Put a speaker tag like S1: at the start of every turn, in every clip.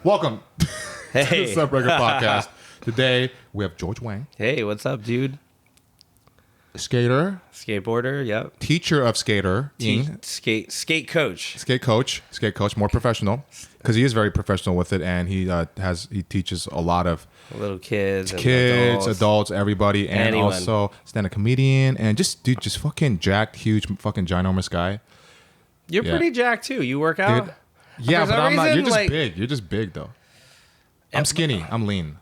S1: Welcome to the
S2: Hey.
S1: Setbreaker podcast. Today we have George Wang,
S2: Hey, what's up, dude?
S1: skater,
S2: Skateboarder, yep.
S1: teacher of skater,
S2: Skate coach.
S1: skate coach, more professional because he is very professional with it, and he teaches a lot of
S2: Little kids, and
S1: adults, everybody, and
S2: Anyone.
S1: also stand-up comedian, and just fucking jacked, huge, fucking ginormous guy.
S2: You're
S1: Yeah.
S2: pretty jacked too. You work out?
S1: Dude, yeah,
S2: For
S1: but
S2: some
S1: I'm not.
S2: reason,
S1: You're just
S2: like-
S1: big. You're just big though. I'm skinny. I'm lean.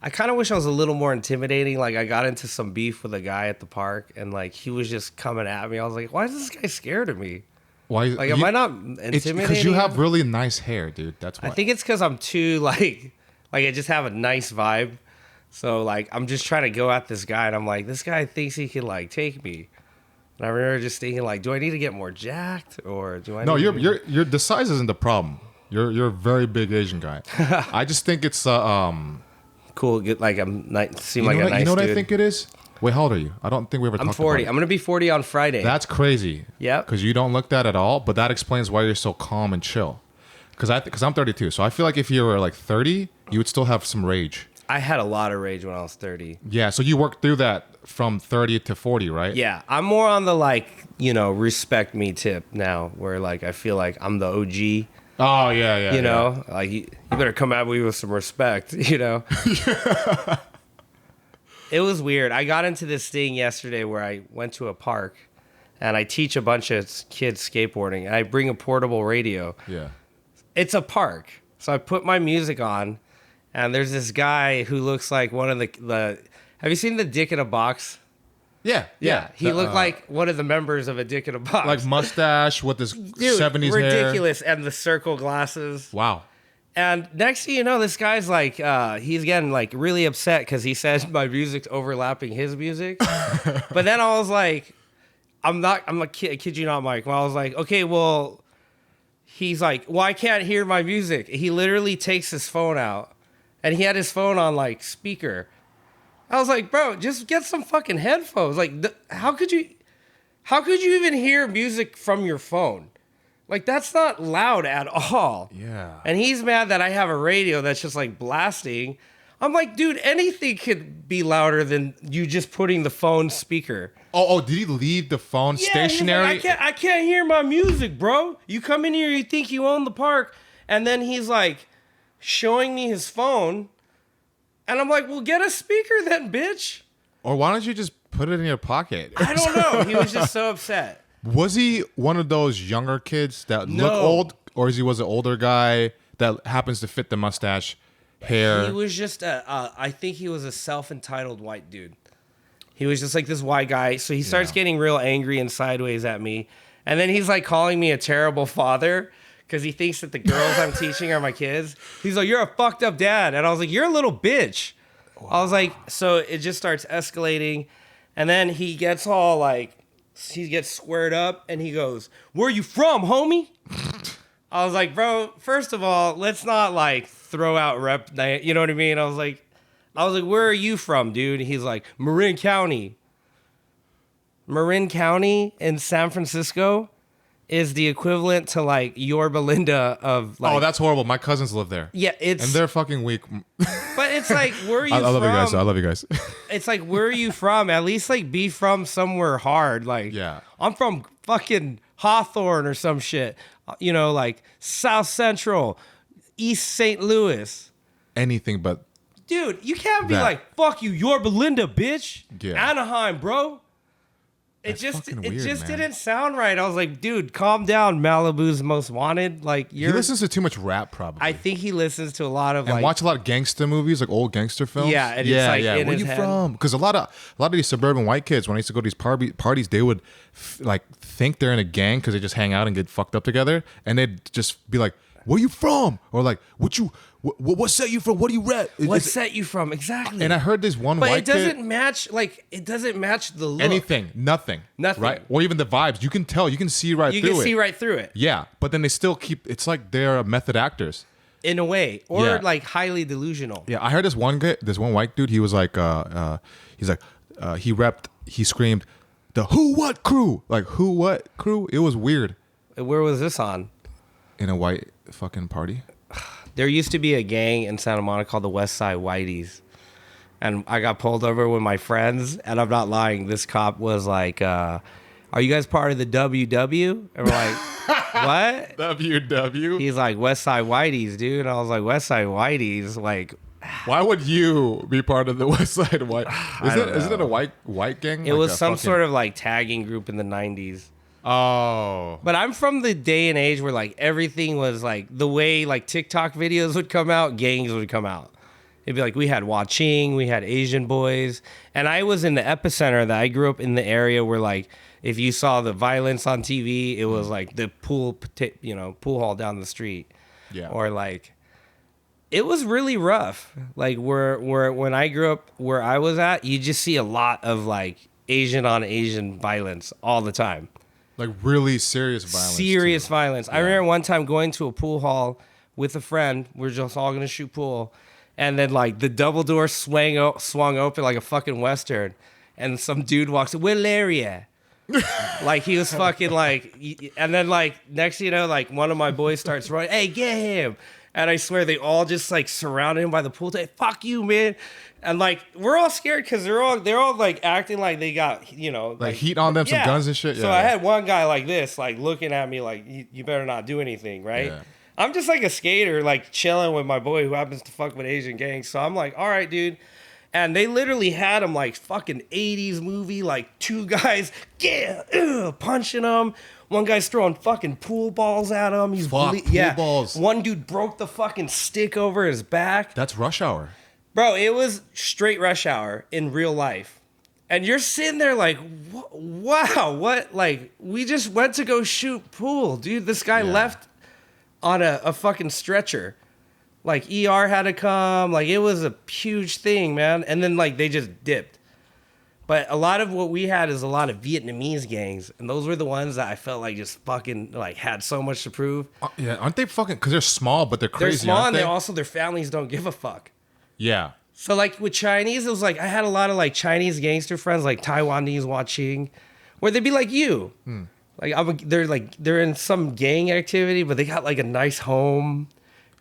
S2: I kind of wish I was a little more intimidating. Like, I got into some beef with a guy at the park, and like he was just coming at me. I was like, why is this guy scared of me?
S1: Why?
S2: Like, am I not
S1: It's
S2: intimidating?
S1: because you have really nice hair, dude. That's why.
S2: I think it's because I'm too like I just have a nice vibe. So like I'm just trying to go at this guy, and I'm like, this guy thinks he can like take me. And I remember just thinking like, do I need to get more jacked, or do I?
S1: No,
S2: need
S1: you're the size isn't the problem. You're a very big Asian guy. I just think it's
S2: cool. Get like I'm nice. Seem
S1: you
S2: like
S1: know
S2: a
S1: what,
S2: nice
S1: you know what
S2: dude.
S1: I think it is? Wait, how old are you? I don't think we ever
S2: I'm
S1: talked
S2: 40.
S1: about
S2: I'm gonna be 40 on Friday.
S1: it. That's crazy.
S2: Yep.
S1: Because you don't look that at all, but that explains why you're so calm and chill. Because I'm 32, so I feel like if you were like 30, you would still have some rage.
S2: I had a lot of rage when I was 30.
S1: Yeah, so you worked through that from 30 to 40, right?
S2: Yeah, I'm more on the like respect me tip now, where like I feel like I'm the OG.
S1: Oh yeah.
S2: You know, like you better come at me with some respect. You know. It was weird. I got into this thing yesterday where I went to a park, and I teach a bunch of kids skateboarding, and I bring a portable radio.
S1: Yeah.
S2: It's a park, so I put my music on, and there's this guy who looks like one of the. Have you seen the Dick in a Box?
S1: Yeah.
S2: He looked like one of the members of a Dick in a Box.
S1: like mustache with this
S2: Dude,
S1: 70s hair.
S2: ridiculous, and the circle glasses.
S1: Wow.
S2: And next thing you know, this guy's like, he's getting like really upset because he says my music's overlapping his music. But then I was like, I'm a kid you not, Mike. Well, I was like, okay, well, he's like, well, I can't hear my music. He literally takes his phone out, and he had his phone on like speaker. I was like, bro, just get some fucking headphones. Like, how could you even hear music from your phone? Like, that's not loud at all.
S1: Yeah.
S2: And he's mad that I have a radio that's just like blasting. I'm like, dude, anything could be louder than you just putting the phone speaker.
S1: Oh, did he leave the phone stationary?
S2: He's like, I can't hear my music, bro. You come in here, you think you own the park, and then he's like showing me his phone, and I'm like, well, get a speaker then, bitch.
S1: Or why don't you just put it in your pocket?
S2: I don't know. He was just so upset.
S1: Was he one of those younger kids that
S2: No.
S1: look old, or was an older guy that happens to fit the mustache, hair?
S2: He was just I think he was a self-entitled white dude. He was just like this white guy. So he starts getting real angry and sideways at me. And then he's like calling me a terrible father because he thinks that the girls I'm teaching are my kids. He's like, you're a fucked up dad. And I was like, you're a little bitch. Wow. I was like, so it just starts escalating. And then he gets all like, he gets squared up and he goes, where you from, homie? I was like, bro, first of all, let's not like throw out rep, you know what I mean? I was like, where are you from, dude? And he's like, Marin County. Marin County in San Francisco is the equivalent to like your Belinda of like.
S1: Oh, that's horrible. My cousins live there.
S2: Yeah, it's.
S1: And they're fucking weak.
S2: But it's like, where are you
S1: I
S2: from?
S1: love you guys. I love you guys.
S2: It's like, where are you from? At least like be from somewhere hard. Like,
S1: Yeah.
S2: I'm from fucking Hawthorne or some shit. You know, like South Central, East St. Louis.
S1: Anything but.
S2: Dude, you can't be
S1: That.
S2: like, fuck you, you're Belinda, bitch.
S1: Yeah.
S2: Anaheim, bro. It
S1: That's
S2: just
S1: fucking weird, man.
S2: didn't sound right. I was like, dude, calm down, Malibu's Most Wanted. Like
S1: He listens to too much rap, probably.
S2: I think he listens to a lot of
S1: and
S2: like
S1: watch a lot of gangster movies, like old gangster films.
S2: Yeah, and it's like in
S1: Where
S2: his
S1: you
S2: head.
S1: from? Because a lot of these suburban white kids, when I used to go to these parties, they would like think they're in a gang because they just hang out and get fucked up together, and they'd just be like, "Where you from?" Or like, "What set you from? What do you rep?"
S2: what set you from exactly.
S1: And I heard this one
S2: but
S1: white
S2: it doesn't
S1: kid.
S2: match. Like it doesn't match the look.
S1: Anything, nothing, right? Or even the vibes. You can tell, you can see right
S2: You
S1: through it.
S2: can see right through it
S1: Yeah, but then they still keep. It's like they're method actors.
S2: in a way, or
S1: Yeah.
S2: like highly delusional.
S1: Yeah, I heard this one white dude. He was like, he screamed, the who what crew, like who what crew. It was weird
S2: Where was this on?
S1: in a white fucking party.
S2: there used to be a gang in Santa Monica called the West Side Whiteys. And I got pulled over with my friends, and I'm not lying. This cop was like, are you guys part of the WW? And we're like, what?
S1: WW?
S2: He's like, West Side Whiteys, dude. And I was like, West Side Whiteys? Like,
S1: why would you be part of the West Side White? Isn't it a white gang?
S2: It was some sort of like tagging group in the 90s.
S1: Oh.
S2: But I'm from the day and age where like everything was like the way like TikTok videos would come out, gangs would come out. It'd be like we had Waching, we had Asian boys, and I was in the epicenter. That I grew up in the area where like if you saw the violence on TV, it was like the pool hall down the street.
S1: Yeah.
S2: Or like it was really rough. Like where when I grew up where I was at, you just see a lot of like Asian on Asian violence all the time.
S1: Like really serious violence.
S2: Serious violence. Yeah. I remember one time going to a pool hall with a friend. We're just all gonna shoot pool. And then, like, the double door swung open like a fucking Western. And some dude walks in, Valeria. Like, he was fucking, like... And then, like, next thing you know, like, one of my boys starts running. Hey, get him. And I swear, they all just, like, surrounded him by the pool table. Fuck you, man. And, like, we're all scared because they're all, like, acting like they got,
S1: like heat on them, some guns and shit?
S2: Yeah. So I had one guy like this, like, looking at me like, you better not do anything, right? Yeah. I'm just like a skater, like chilling with my boy who happens to fuck with Asian gangs. So I'm like, all right, dude. And they literally had him like fucking 80s movie, like two guys, punching him. One guy's throwing fucking pool balls at him. He's
S1: pool balls.
S2: One dude broke the fucking stick over his back.
S1: That's Rush Hour.
S2: Bro, it was straight Rush Hour in real life. And you're sitting there like, wow, what? Like, we just went to go shoot pool, dude. This guy left on a fucking stretcher. Like ER had to come. Like it was a huge thing, man. And then like they just dipped. But a lot of what we had is a lot of Vietnamese gangs. And those were the ones that I felt like just fucking like had so much to prove.
S1: Yeah, aren't they fucking, because they're small, but they're crazy.
S2: They're small and they also, their families don't give a fuck.
S1: Yeah.
S2: So like with Chinese, it was like, I had a lot of like Chinese gangster friends, like Taiwanese watching, where they'd be like you. Like they're in some gang activity, but they got like a nice home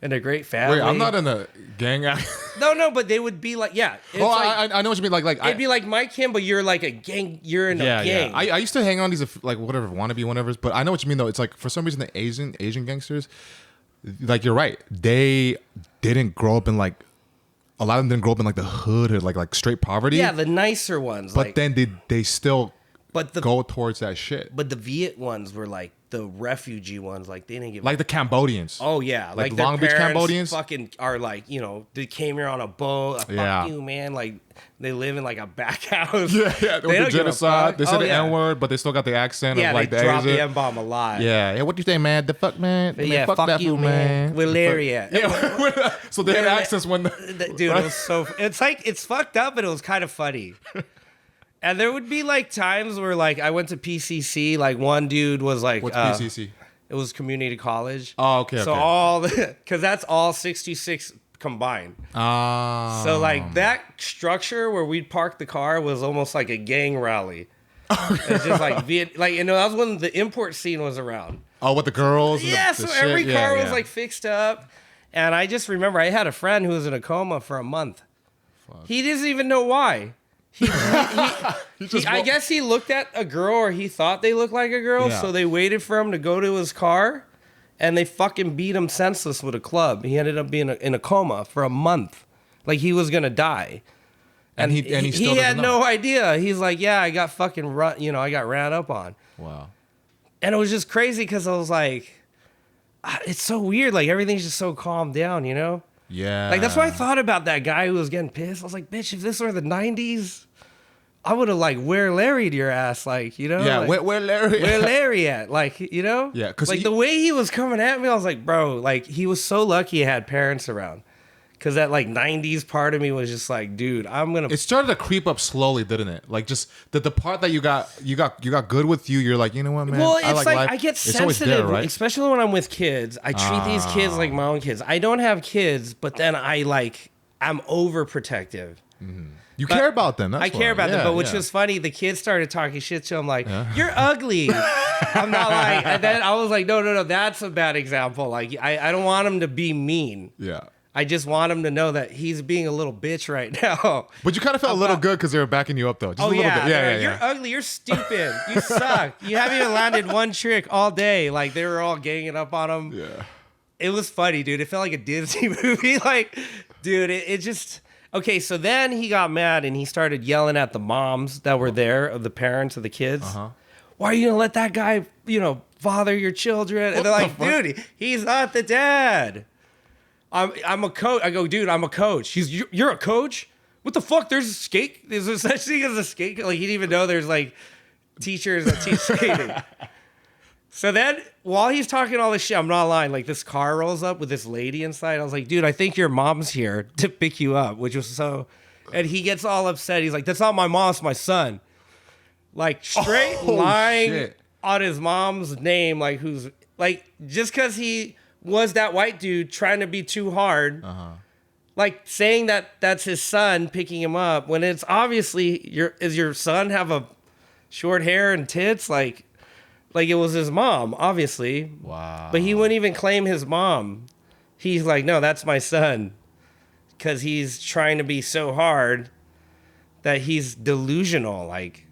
S2: and a great family.
S1: Wait, I'm not in a gang act.
S2: No, but they would be like, yeah.
S1: Oh, like, I know what you mean. Like
S2: it'd be like Mike Kim, but you're like a gang. You're in a gang.
S1: Yeah. I used to hang on these like whatever wannabe whatever's, but I know what you mean though. It's like for some reason the Asian gangsters, like you're right. They didn't grow up in like. A lot of them didn't grow up in like the hood or like straight poverty.
S2: Yeah, the nicer ones.
S1: But like, then they still.
S2: But
S1: go towards that shit.
S2: But the Viet ones were like the refugee ones. Like they didn't give
S1: like the Cambodians.
S2: Oh yeah,
S1: like Long Beach Cambodians.
S2: Fucking are like they came here on a boat. Fuck you, man. Like they live in like a back house.
S1: Yeah. They don't genocide. They say the N word, but they still got the accent.
S2: Yeah,
S1: of like
S2: they
S1: the
S2: drop
S1: Asian.
S2: the N bomb a lot.
S1: Yeah. What do you say, man? The fuck, man.
S2: Yeah, fuck that you, man. Valeria.
S1: Yeah. So they had accents when
S2: dude, it was so. It's like it's fucked up, but it was kind of funny. And there would be like times where like I went to PCC, like one dude was like,
S1: what's PCC?
S2: It was community college.
S1: Oh, okay.
S2: So because that's all 66 combined. So like that structure where we'd park the car was almost like a gang rally. It's just like that was when the import scene was around.
S1: Oh, with the girls?
S2: Yeah, so every car was like fixed up. And I just remember I had a friend who was in a coma for a month. Fuck. He doesn't even know why. I guess he looked at a girl or he thought they looked like a girl, so they waited for him to go to his car and they fucking beat him senseless with a club. He ended up being in a coma for a month. Like he was going to die. And he still had no idea. He's like, yeah, I got fucking I got ran up on.
S1: Wow.
S2: And it was just crazy because I was like, it's so weird. Like everything's just so calmed down,
S1: Yeah.
S2: Like, that's why I thought about that guy who was getting pissed. I was like, bitch, if this were the 90s, I would have, like, where Larry'd your ass, like,
S1: Yeah,
S2: like,
S1: where Larry
S2: Where Larry at? Like,
S1: Yeah, because
S2: like, the way he was coming at me, I was like, bro, like, he was so lucky he had parents around. Because that, like, 90s part of me was just like, dude, I'm going to...
S1: It started to creep up slowly, didn't it? Like, just the part that you got good with you, you're like, you know what, man?
S2: Well, it's
S1: I
S2: like
S1: life.
S2: I get
S1: It's
S2: sensitive,
S1: there, right?
S2: especially when I'm with kids. I treat these kids like my own kids. I don't have kids, but then I'm overprotective.
S1: You care about them. That's
S2: I care about them. But which was funny, the kids started talking shit to him like, "You're ugly." I'm not lying. And then I was like, no, that's a bad example. Like, I don't want him to be mean.
S1: Yeah.
S2: I just want him to know that he's being a little bitch right now.
S1: But you kind of felt a little good because they were backing you up, though. Just a little bit.
S2: Yeah. You're ugly. You're stupid. You suck. You haven't even landed one trick all day. Like, they were all ganging up on him.
S1: Yeah.
S2: It was funny, dude. It felt like a Disney movie. Like, dude, it just... Okay, so then he got mad and he started yelling at the moms that were there, of the parents of the kids. Why are you going to let that guy, bother your children? And they're like, dude, he's not the dad. I'm a coach. I go, dude, I'm a coach. You're a coach? What the fuck? There's a skate. There's such thing as a skate. Like, he didn't even know there's like teachers that teach skating. So then, while he's talking all this shit, I'm not lying. Like, this car rolls up with this lady inside. I was like, dude, I think your mom's here to pick you up, which was so. And he gets all upset. He's like, that's not my mom, it's my son. Like, straight lying on his mom's name. Like, who's like, just because he was that white dude trying to be too hard, like saying that that's his son picking him up when it's obviously is your son have a short hair and tits like it was his mom, obviously.
S1: Wow.
S2: But he wouldn't even claim his mom. He's like, no, that's my son, because he's trying to be so hard that he's delusional, like.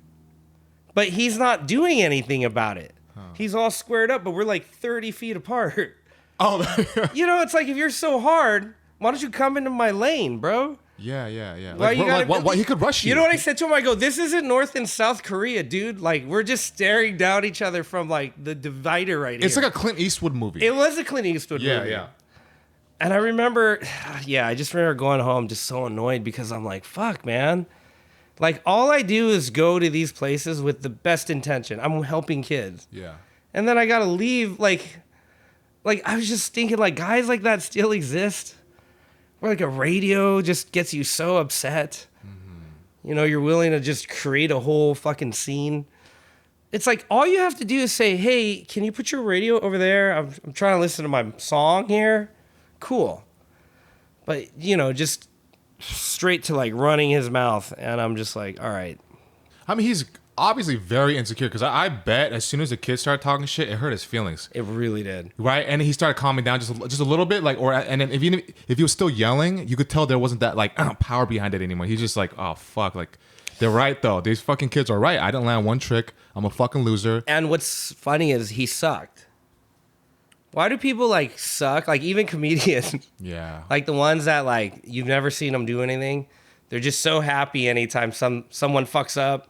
S2: But he's not doing anything about it. He's all squared up, but we're like 30 feet apart.
S1: Oh,
S2: it's like, if you're so hard, why don't you come into my lane, bro?
S1: Yeah.
S2: Why
S1: Like, he could rush you.
S2: You know what I said to him? I go, this isn't North and South Korea, dude. Like, we're just staring down each other from like the divider right here.
S1: It's like a Clint Eastwood movie.
S2: It was a Clint Eastwood movie.
S1: Yeah.
S2: And I remember, I just remember going home just so annoyed because I'm like, fuck, man. Like, all I do is go to these places with the best intention. I'm helping kids.
S1: Yeah.
S2: And then I gotta leave, like I was just thinking, like, guys like that still exist. Where like a radio just gets you so upset. You're willing to just create a whole fucking scene. It's like, all you have to do is say, hey, can you put your radio over there? I'm trying to listen to my song here. Cool. But, just straight to like running his mouth. And I'm just like, all right.
S1: I mean, he's obviously very insecure because I bet as soon as the kids started talking shit, it hurt his feelings.
S2: It really did.
S1: Right? And he started calming down just a little bit. And then if he was still yelling, you could tell there wasn't that like power behind it anymore. He's just like, oh, fuck. Like, they're right, though. These fucking kids are right. I didn't land one trick. I'm a fucking loser.
S2: And what's funny is he sucked. Why do people like suck? Like, even comedians.
S1: Yeah.
S2: Like the ones that like you've never seen them do anything. They're just so happy anytime someone fucks up.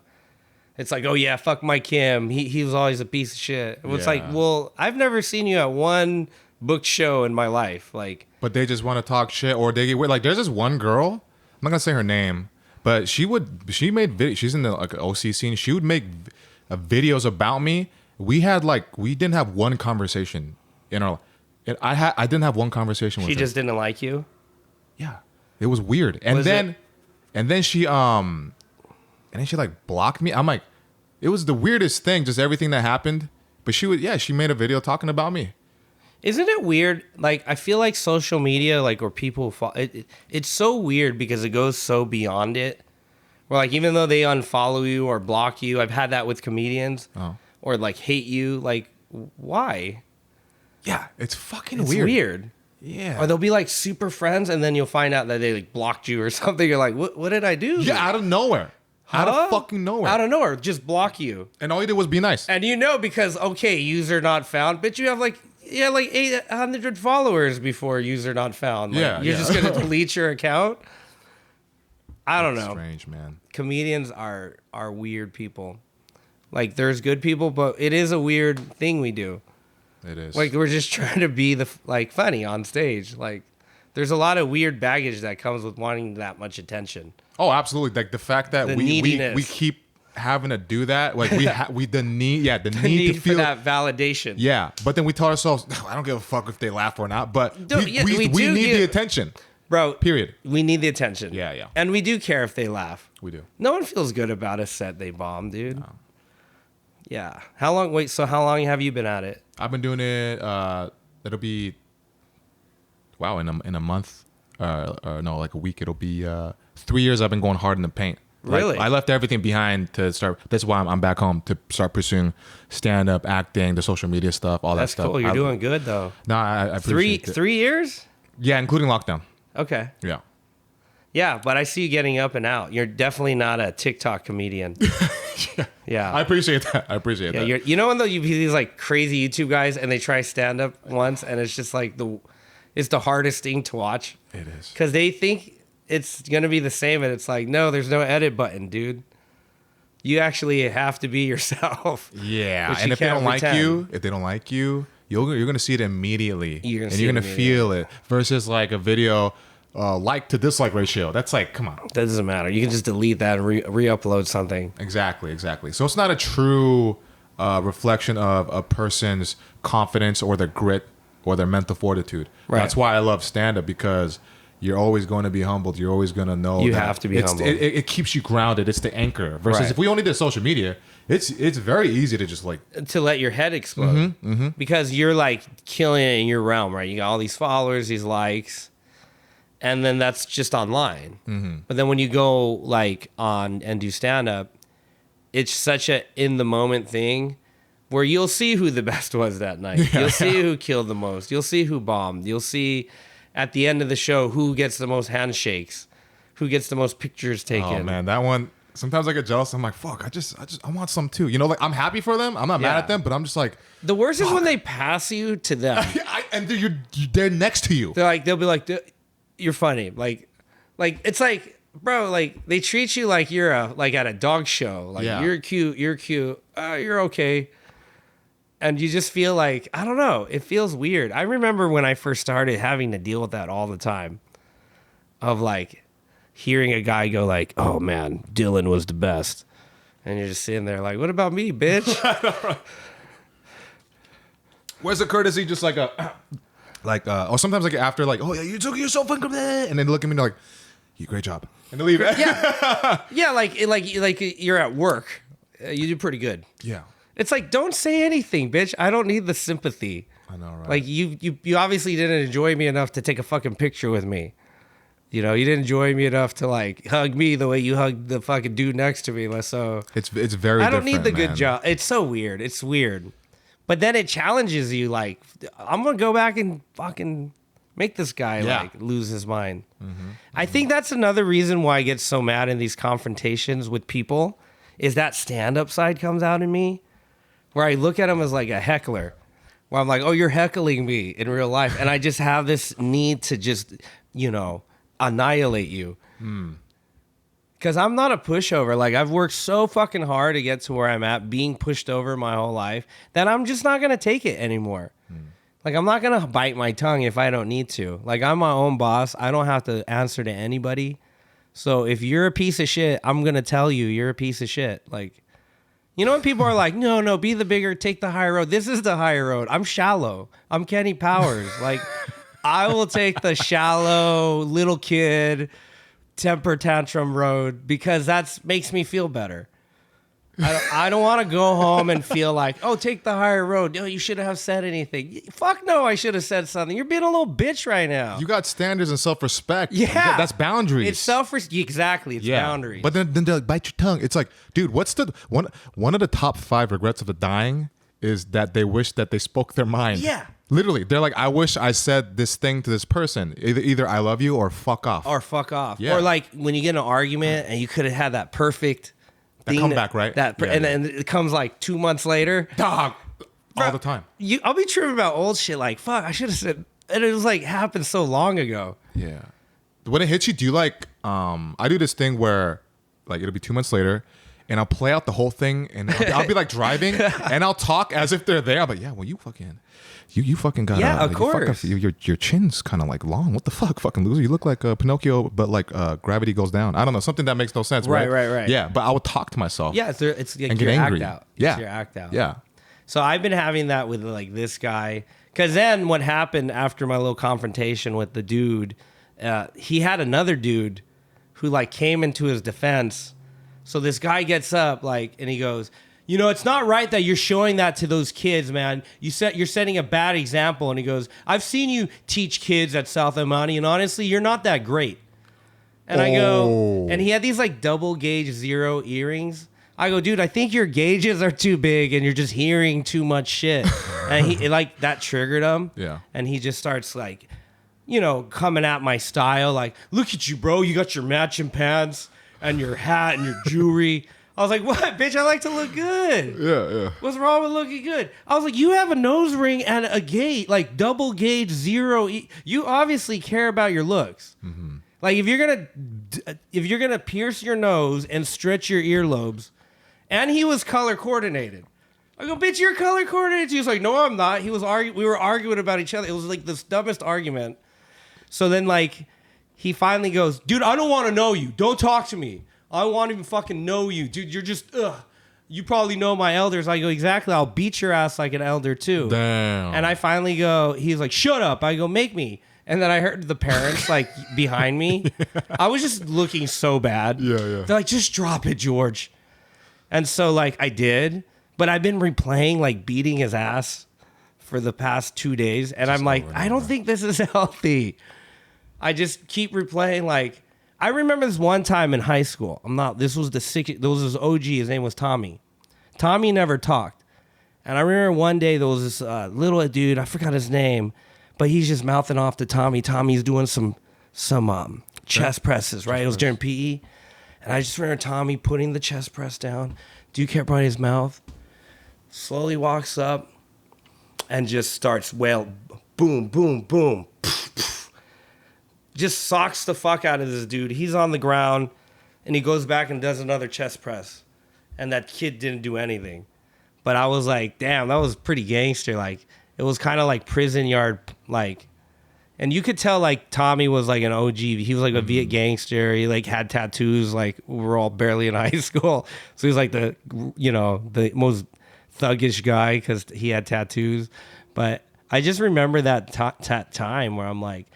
S2: It's like, oh yeah, fuck Mike Kim. He was always a piece of shit. It's like, well, I've never seen you at one booked show in my life. Like,
S1: but they just want to talk shit, or they get weird. Like, there's this one girl. I'm not gonna say her name, but she made videos. She's in the like OC scene. She would make videos about me. We didn't have one conversation in our. I didn't have one conversation with her.
S2: She just didn't like you.
S1: Yeah, it was weird. And then she like blocked me. I'm like, it was the weirdest thing, just everything that happened. But she made a video talking about me.
S2: Isn't it weird? Like, I feel like social media, like, where people it's so weird because it goes so beyond it. Where like, even though they unfollow you or block you, I've had that with comedians, or like hate you. Like, why?
S1: Yeah, it's fucking
S2: It's
S1: weird.
S2: weird.
S1: Yeah.
S2: Or they'll be like super friends, and then you'll find out that they like blocked you or something. You're like, what did I do?
S1: Yeah, out of nowhere. Out of fucking nowhere.
S2: Out of nowhere, just block you.
S1: And all you did was be nice.
S2: And because, okay, user not found, but you have like 800 followers before user not found. Like, you're just gonna delete your account. I don't know.
S1: Strange, man.
S2: Comedians are weird people. Like, there's good people, but it is a weird thing we do.
S1: It is.
S2: Like, we're just trying to be funny on stage. Like, there's a lot of weird baggage that comes with wanting that much attention.
S1: Oh, absolutely. Like the fact that we keep having to do that, like the need to feel
S2: for that validation.
S1: Yeah, but then we tell ourselves, no, I don't give a fuck if they laugh or not. But we need the attention,
S2: bro.
S1: Period.
S2: We need the attention.
S1: Yeah.
S2: And we do care if they laugh.
S1: We do.
S2: No one feels good about a set they bomb, dude. No. Yeah. How long have you been at it?
S1: I've been doing it. It'll be in a month. No, like a week. It'll be 3 years I've been going hard in the paint. Like,
S2: Really?
S1: I left everything behind to start. That's why I'm back home to start pursuing stand-up, acting, the social media stuff, all
S2: That's
S1: that stuff.
S2: cool. You're doing good though.
S1: No, I appreciate it.
S2: 3 years?
S1: Yeah, including lockdown.
S2: Okay.
S1: Yeah.
S2: Yeah, but I see you getting up and out. You're definitely not a TikTok comedian. Yeah.
S1: I appreciate that. I appreciate
S2: Yeah,
S1: that.
S2: you know when these like crazy YouTube guys and they try stand up once and it's just like it's the hardest thing to watch.
S1: It is.
S2: Because they think it's gonna be the same and it's like, no, there's no edit button, dude. You actually have to be yourself.
S1: Yeah,
S2: which
S1: and
S2: you
S1: if they
S2: can't
S1: don't like
S2: pretend.
S1: you, you're gonna see it immediately,
S2: You're gonna
S1: and
S2: see
S1: you're
S2: it
S1: gonna feel it. Versus like a video, like to dislike ratio. That's like, come on.
S2: That doesn't matter. You can just delete that and re-upload something.
S1: Exactly. So it's not a true reflection of a person's confidence or their grit or their mental fortitude.
S2: Right.
S1: That's why I love stand-up, because you're always going to be humbled. You're always going to know
S2: You
S1: that
S2: have to be humbled.
S1: It keeps you grounded. It's the anchor. Versus
S2: Right.
S1: if we only did social media, it's very easy to just like,
S2: To let your head explode. Because you're like killing it in your realm, right? You got all these followers, these likes, and then that's just online. But then when you go like on and do stand-up, it's such a in the moment thing where you'll see who the best was that night. You'll see who killed the most. You'll see who bombed. You'll see at the end of the show who gets the most handshakes, who gets the most pictures taken.
S1: oh man, that one. Sometimes I get jealous. I'm like, fuck, I want some too. You know, like I'm happy for them. I'm not mad
S2: Yeah.
S1: at them, but I'm just like,
S2: The worst is when they pass you to them.
S1: and they're next to you.
S2: They'll be like, you're funny. Like it's like, bro, like they treat you like you're at a dog show. Like
S1: Yeah.
S2: you're cute, you're okay. And you just feel like, I don't know, it feels weird. I remember when I first started having to deal with that all the time, of like hearing a guy go like, oh man, Dylan was the best. And you're just sitting there like, what about me, bitch?
S1: Where's the courtesy? Just like a, or sometimes like after like, oh yeah, you're so fucking good, and then they look at me like, you great job, and they leave.
S2: Yeah, like you're at work. You do pretty good.
S1: Yeah,
S2: It's like, don't say anything, bitch. I don't need the sympathy.
S1: I know, right?
S2: Like you obviously didn't enjoy me enough to take a fucking picture with me. You know, you didn't enjoy me enough to like hug me the way you hugged the fucking dude next to me. So
S1: it's very.
S2: I don't need the
S1: different,
S2: good
S1: man.
S2: job. It's so weird. It's weird. But then it challenges you. Like, I'm gonna go back and fucking make this guy like lose his mind. I think that's another reason why I get so mad in these confrontations with people. Is that stand-up side comes out in me, where I look at him as like a heckler, where I'm like, oh, you're heckling me in real life, and I just have this need to just, annihilate you. Because I'm not a pushover. Like, I've worked so fucking hard to get to where I'm at, being pushed over my whole life, that I'm just not going to take it anymore. Like, I'm not going to bite my tongue if I don't need to. Like, I'm my own boss. I don't have to answer to anybody. So if you're a piece of shit, I'm going to tell you you're a piece of shit. Like, you know when people are like, no, be the bigger, take the higher road. This is the higher road. I'm shallow. I'm Kenny Powers. Like, I will take the shallow little kid temper tantrum road because that makes me feel better. I don't want to go home and feel like, oh, take the higher road. No, you shouldn't have said anything. Fuck no, I should have said something. You're being a little bitch right now.
S1: You got standards and self-respect.
S2: Yeah.
S1: That's boundaries.
S2: It's self-respect. Exactly. It's boundaries.
S1: But then they're like, bite your tongue. It's like, dude, what's the one of the top 5 regrets of the dying is that they wish that they spoke their mind.
S2: Yeah.
S1: Literally, they're like, I wish I said this thing to this person. Either I love you or fuck off.
S2: Or fuck off.
S1: Yeah.
S2: Or like when you get in an argument and you could have had that perfect
S1: That
S2: thing
S1: comeback, right?
S2: And then it comes like 2 months later.
S1: Dog. All
S2: Bro,
S1: the time.
S2: I'll be tripping about old shit like, fuck, I should have said, and it was like happened so long ago.
S1: Yeah. When it hits you, do you like, I do this thing where like it'll be 2 months later and I'll play out the whole thing and I'll be like driving and I'll talk as if they're there. I'm like, yeah, well, you fucking got
S2: of course.
S1: Your chin's kind of like long. What the fuck, fucking loser? You look like Pinocchio, but like gravity goes down. I don't know, something that makes no sense.
S2: Right.
S1: Yeah, but I would talk to myself.
S2: Yeah, it's like
S1: and
S2: your
S1: get angry.
S2: act out.
S1: Yeah,
S2: It's your act out.
S1: Yeah.
S2: So I've been having that with like this guy. Because then what happened after my little confrontation with the dude, he had another dude who like came into his defense. So this guy gets up like, and he goes, it's not right that you're showing that to those kids, man. You're setting a bad example. And he goes, I've seen you teach kids at South Amani, and honestly, you're not that great. And I go, and he had these like double gauge 0 earrings. I go, dude, I think your gauges are too big and you're just hearing too much shit. And he like that triggered him.
S1: Yeah.
S2: And he just starts like, coming at my style. Like, look at you, bro. You got your matching pants and your hat and your jewelry. I was like, what, bitch? I like to look good.
S1: Yeah.
S2: What's wrong with looking good? I was like, you have a nose ring and a gauge, like double gauge 0. You obviously care about your looks. Mm-hmm. Like if you're gonna pierce your nose and stretch your earlobes. And he was color coordinated. I go, bitch, you're color coordinated. He was like, no, I'm not. We were arguing about each other. It was like the dumbest argument. So then like, he finally goes, dude, I don't want to know you. Don't talk to me. I don't want to even fucking know you. Dude, you're just, you probably know my elders. I go, exactly. I'll beat your ass like an elder too.
S1: Damn.
S2: And I finally go, he's like, shut up. I go, make me. And then I heard the parents like behind me. I was just looking so bad.
S1: Yeah.
S2: They're like, just drop it, George. And so, like, I did, but I've been replaying, like, beating his ass for the past 2 days. And I'm like, I don't think this is healthy. I just keep replaying, like, I remember this one time in high school. This was his OG. His name was Tommy. Tommy never talked. And I remember one day there was this little dude, I forgot his name, but he's just mouthing off to Tommy. Tommy's doing some chest presses, right? It was during PE. And I just remember Tommy putting the chest press down, Duke kept running his mouth, slowly walks up, and just starts boom, boom, boom, poof, poof. Just socks the fuck out of this dude. He's on the ground, and he goes back and does another chest press. And that kid didn't do anything. But I was like, damn, that was pretty gangster. Like, it was kind of like prison yard, like. And you could tell, like, Tommy was, like, an OG. He was, like, a Viet gangster. He, like, had tattoos. Like, we were all barely in high school. So he was, like, the most thuggish guy because he had tattoos. But I just remember that time where I'm like,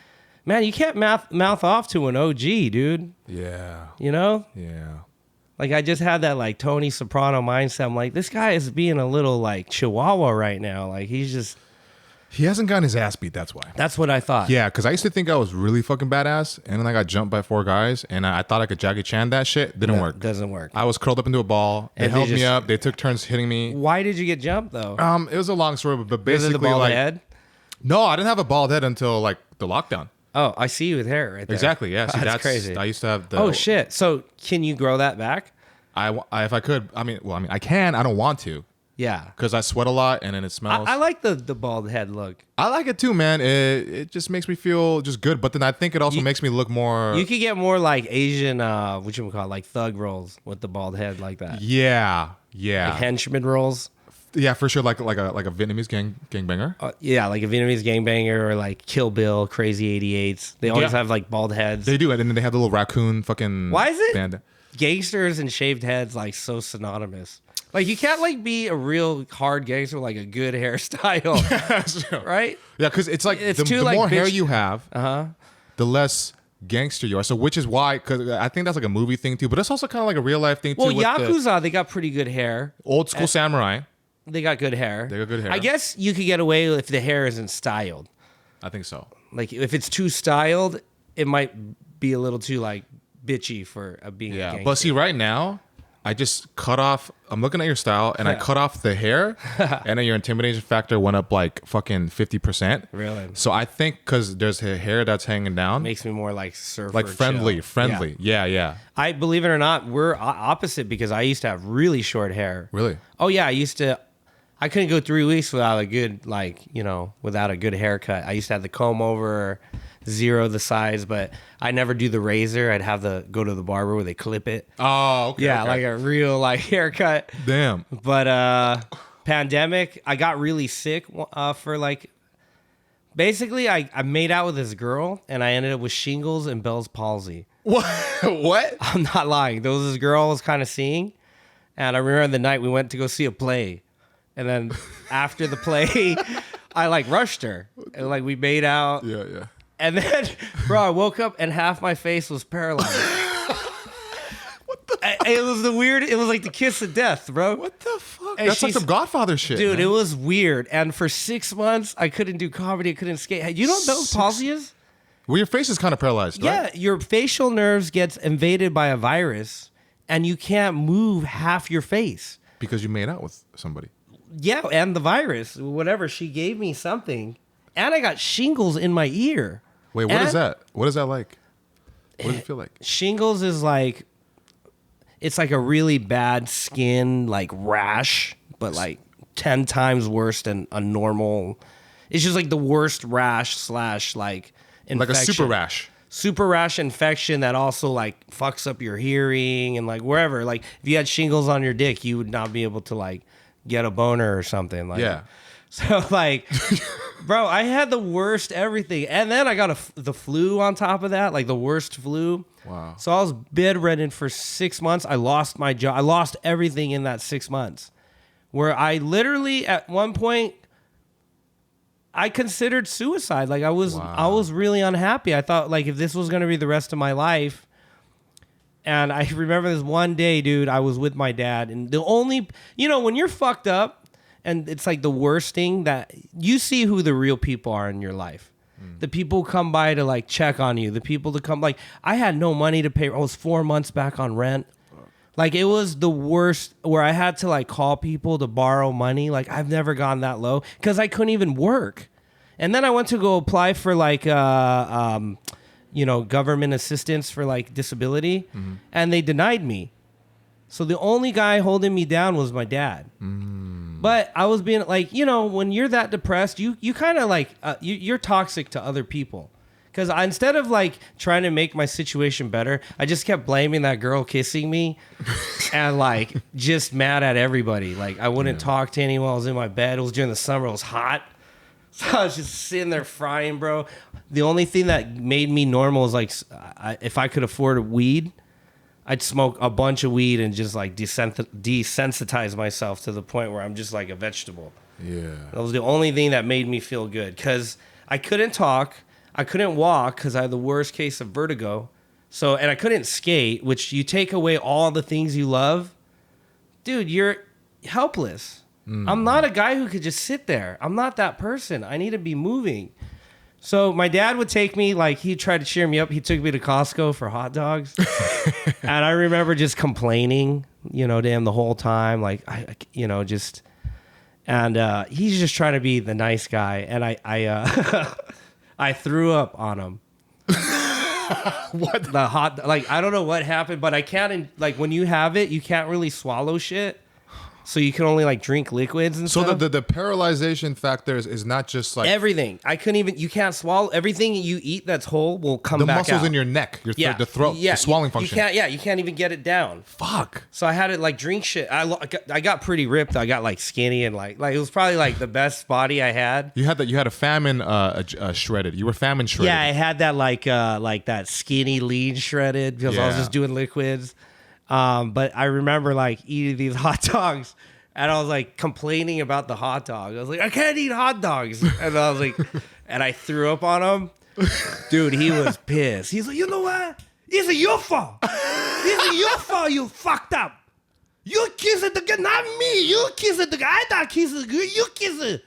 S2: man, you can't mouth off to an OG, dude.
S1: Yeah.
S2: You know?
S1: Yeah.
S2: Like, I just had that, like, Tony Soprano mindset. I'm like, this guy is being a little, like, chihuahua right now. Like, he's just...
S1: He hasn't gotten his ass beat, that's why.
S2: That's what I thought.
S1: Yeah, because I used to think I was really fucking badass, and then I got jumped by 4 guys, and I thought I could Jackie Chan that shit. Didn't work.
S2: Doesn't work.
S1: I was curled up into a ball. They held me up. They took turns hitting me.
S2: Why did you get jumped, though?
S1: It was a long story, but basically...
S2: Is it the bald
S1: like,
S2: head?
S1: No, I didn't have a bald head until, like, the lockdown.
S2: Oh, I see you with hair right there.
S1: Exactly, yeah. See, that's
S2: crazy.
S1: I used to have the...
S2: Oh, shit. So, can you grow that back?
S1: If I could. I mean, I can. I don't want to.
S2: Yeah.
S1: Because I sweat a lot and then it smells.
S2: I like the bald head look.
S1: I like it too, man. It just makes me feel just good. But then I think it also makes me look more...
S2: You could get more like Asian, like thug roles with the bald head like that.
S1: Yeah.
S2: Like henchman roles.
S1: Yeah, for sure. Like a Vietnamese gangbanger.
S2: Yeah, like a Vietnamese gangbanger or like Kill Bill, Crazy 88s. They always have like bald heads.
S1: They do. And then they have the little raccoon fucking...
S2: Why is it
S1: band.
S2: Gangsters and shaved heads like so synonymous? Like, you can't, like, be a real hard gangster with, like, a good hairstyle, right?
S1: Yeah, because it's like
S2: it's
S1: the
S2: like
S1: more hair you have,
S2: Uh-huh.
S1: the less gangster you are. So, which is why, because I think that's like a movie thing, too. But it's also kind of like a real-life thing, too.
S2: Well,
S1: with
S2: Yakuza, they got pretty good hair.
S1: Old school samurai.
S2: They got good hair.
S1: They got good hair.
S2: I guess you could get away if the hair isn't styled.
S1: I think so.
S2: Like, if it's too styled, it might be a little too, like, bitchy for being a gangster.
S1: But see, right now... I just cut off. I'm looking at your style, and I cut off the hair, and then your intimidation factor went up like fucking 50%.
S2: Really?
S1: So I think because there's hair that's hanging down,
S2: Makes me more like surfer,
S1: like friendly. Yeah.
S2: I believe it or not, we're opposite because I used to have really short hair.
S1: Really?
S2: Oh yeah, I couldn't go 3 weeks without a good without a good haircut. I used to have the comb over. Zero the size, but I never do the razor. I'd have go to the barber where they clip it.
S1: Oh, okay.
S2: Yeah,
S1: okay.
S2: like a real like haircut.
S1: Damn.
S2: But pandemic, I got really sick for like. Basically, I made out with this girl, and I ended up with shingles and Bell's palsy.
S1: What? What?
S2: I'm not lying. There was this girl I was kind of seeing, and I remember the night we went to go see a play, and then after the play, I like rushed her, and like we made out.
S1: Yeah.
S2: And then, bro, I woke up and half my face was paralyzed.
S1: What the fuck?
S2: It was it was like the kiss of death, bro.
S1: What the fuck?
S2: And
S1: That's like some Godfather shit.
S2: Dude,
S1: man.
S2: it was weird. And for 6 months, I couldn't do comedy. I couldn't skate. You know what Bell's palsy is?
S1: Well, your face is kind of paralyzed, right?
S2: Yeah, your facial nerves gets invaded by a virus, and you can't move half your face.
S1: Because you made out with somebody.
S2: Yeah, and the virus, whatever. She gave me something, and I got shingles in my ear.
S1: Wait, what is that? What is that like? What does it feel like?
S2: Shingles is like, it's like a really bad skin like rash, but like 10 times worse than a normal. It's just like the worst rash / like infection.
S1: Like a super rash.
S2: Super rash infection that also like fucks up your hearing and like wherever. Like if you had shingles on your dick, you would not be able to like get a boner or something. Like,
S1: Yeah.
S2: So like, bro, I had the worst everything, and then I got the flu on top of that, like the worst flu.
S1: Wow.
S2: So I was bedridden for 6 months. I lost my job. I lost everything in that 6 months. Where I literally at one point I considered suicide. Like I was really unhappy. I thought like if this was gonna be the rest of my life. And I remember this one day, dude, I was with my dad, and the only, when you're fucked up and it's like the worst thing that you see who the real people are in your life. The people who come by to like check on you, the people to come, like I had no money to pay. I was 4 months back on rent. Like it was the worst where I had to like call people to borrow money. Like I've never gone that low because I couldn't even work. And then I went to go apply for like, government assistance for like disability, and they denied me. So the only guy holding me down was my dad. But I was being like, when you're that depressed, you kind of like, you're toxic to other people. Because instead of like trying to make my situation better, I just kept blaming that girl kissing me and like just mad at everybody. Like I wouldn't talk to anyone. I was in my bed. It was during the summer. It was hot. So I was just sitting there frying, bro. The only thing that made me normal was like, if I could afford weed, I'd smoke a bunch of weed and just like desensitize myself to the point where I'm just like a vegetable.
S1: Yeah.
S2: That was the only thing that made me feel good because I couldn't talk. I couldn't walk because I had the worst case of vertigo. And I couldn't skate, which you take away all the things you love. Dude, you're helpless. I'm not a guy who could just sit there. I'm not that person. I need to be moving. So my dad would take me, like he tried to cheer me up. He took me to Costco for hot dogs. And I remember just complaining, to him the whole time. Like, and he's just trying to be the nice guy. And I threw up on him.
S1: What?
S2: I don't know what happened, but I can't, like when you have it, you can't really swallow shit. So you can only like drink liquids and stuff.
S1: So the paralyzation factor is not just like
S2: everything. You can't swallow everything you eat that's whole will come back out.
S1: The muscles in your neck, the throat, the swallowing function.
S2: You can't even get it down.
S1: Fuck.
S2: So I had to like drink shit. I got pretty ripped. I got like skinny and like it was probably like the best body I had. You had
S1: a famine shredded. You were famine shredded.
S2: Yeah, I had that like that skinny lean shredded because I was just doing liquids. But I remember like eating these hot dogs and I was like complaining about the hot dog. I was like, I can't eat hot dogs. And I was like, and I threw up on him. Dude, he was pissed. He's like, you know what? It's your fault. It's your fault you fucked up. You kiss it again, not me. You kiss it again. I thought kiss it good. You kiss it.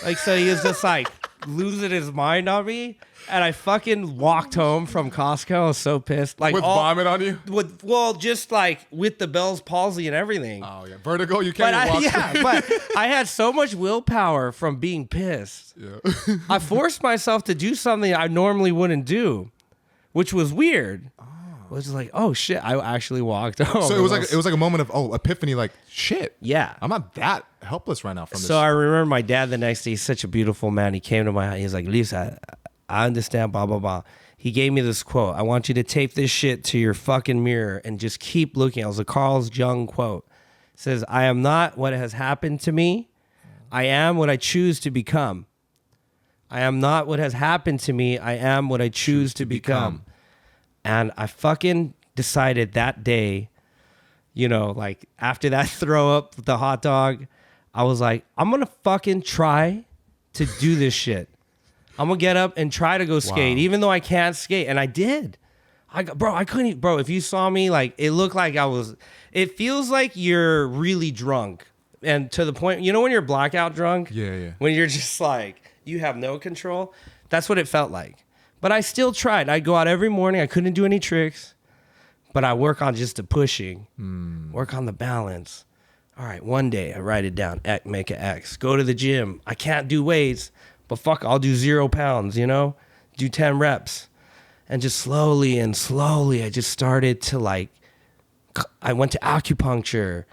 S2: Like, so he was just like losing his mind on me. And I fucking walked home from Costco. I was so pissed. Like
S1: with vomit on you?
S2: Just like with the Bell's palsy and everything.
S1: Oh, yeah. Vertigo, you can't walk.
S2: But I had so much willpower from being pissed. Yeah. I forced myself to do something I normally wouldn't do, which was weird. I was just like, oh shit, I actually walked home.
S1: So it was like a moment of epiphany, like shit.
S2: Yeah.
S1: I'm not that helpless right now from this.
S2: So I remember my dad the next day, he's such a beautiful man. He came to my house. He's like, Lisa, I understand, blah, blah, blah. He gave me this quote. I want you to tape this shit to your fucking mirror and just keep looking. It was a Carl Jung quote. It says, I am not what has happened to me. I am what I choose to become. I am not what has happened to me. I am what I choose to become. And I fucking decided that day, like after that throw up the hot dog, I was like, I'm going to fucking try to do this shit. I'm going to get up and try to go skate, even though I can't skate. And I did. I couldn't, bro, if you saw me, like, it looked like it feels like you're really drunk. And to the point, when you're blackout drunk?
S1: Yeah.
S2: When you're just like, you have no control. That's what it felt like. But I still tried. I'd go out every morning. I couldn't do any tricks, but I work on just the pushing, work on the balance. All right, one day I write it down, make an X. Go to the gym. I can't do weights, but fuck, I'll do 0 pounds, you know? Do 10 reps. And just slowly and slowly, I just started to like, I went to acupuncture.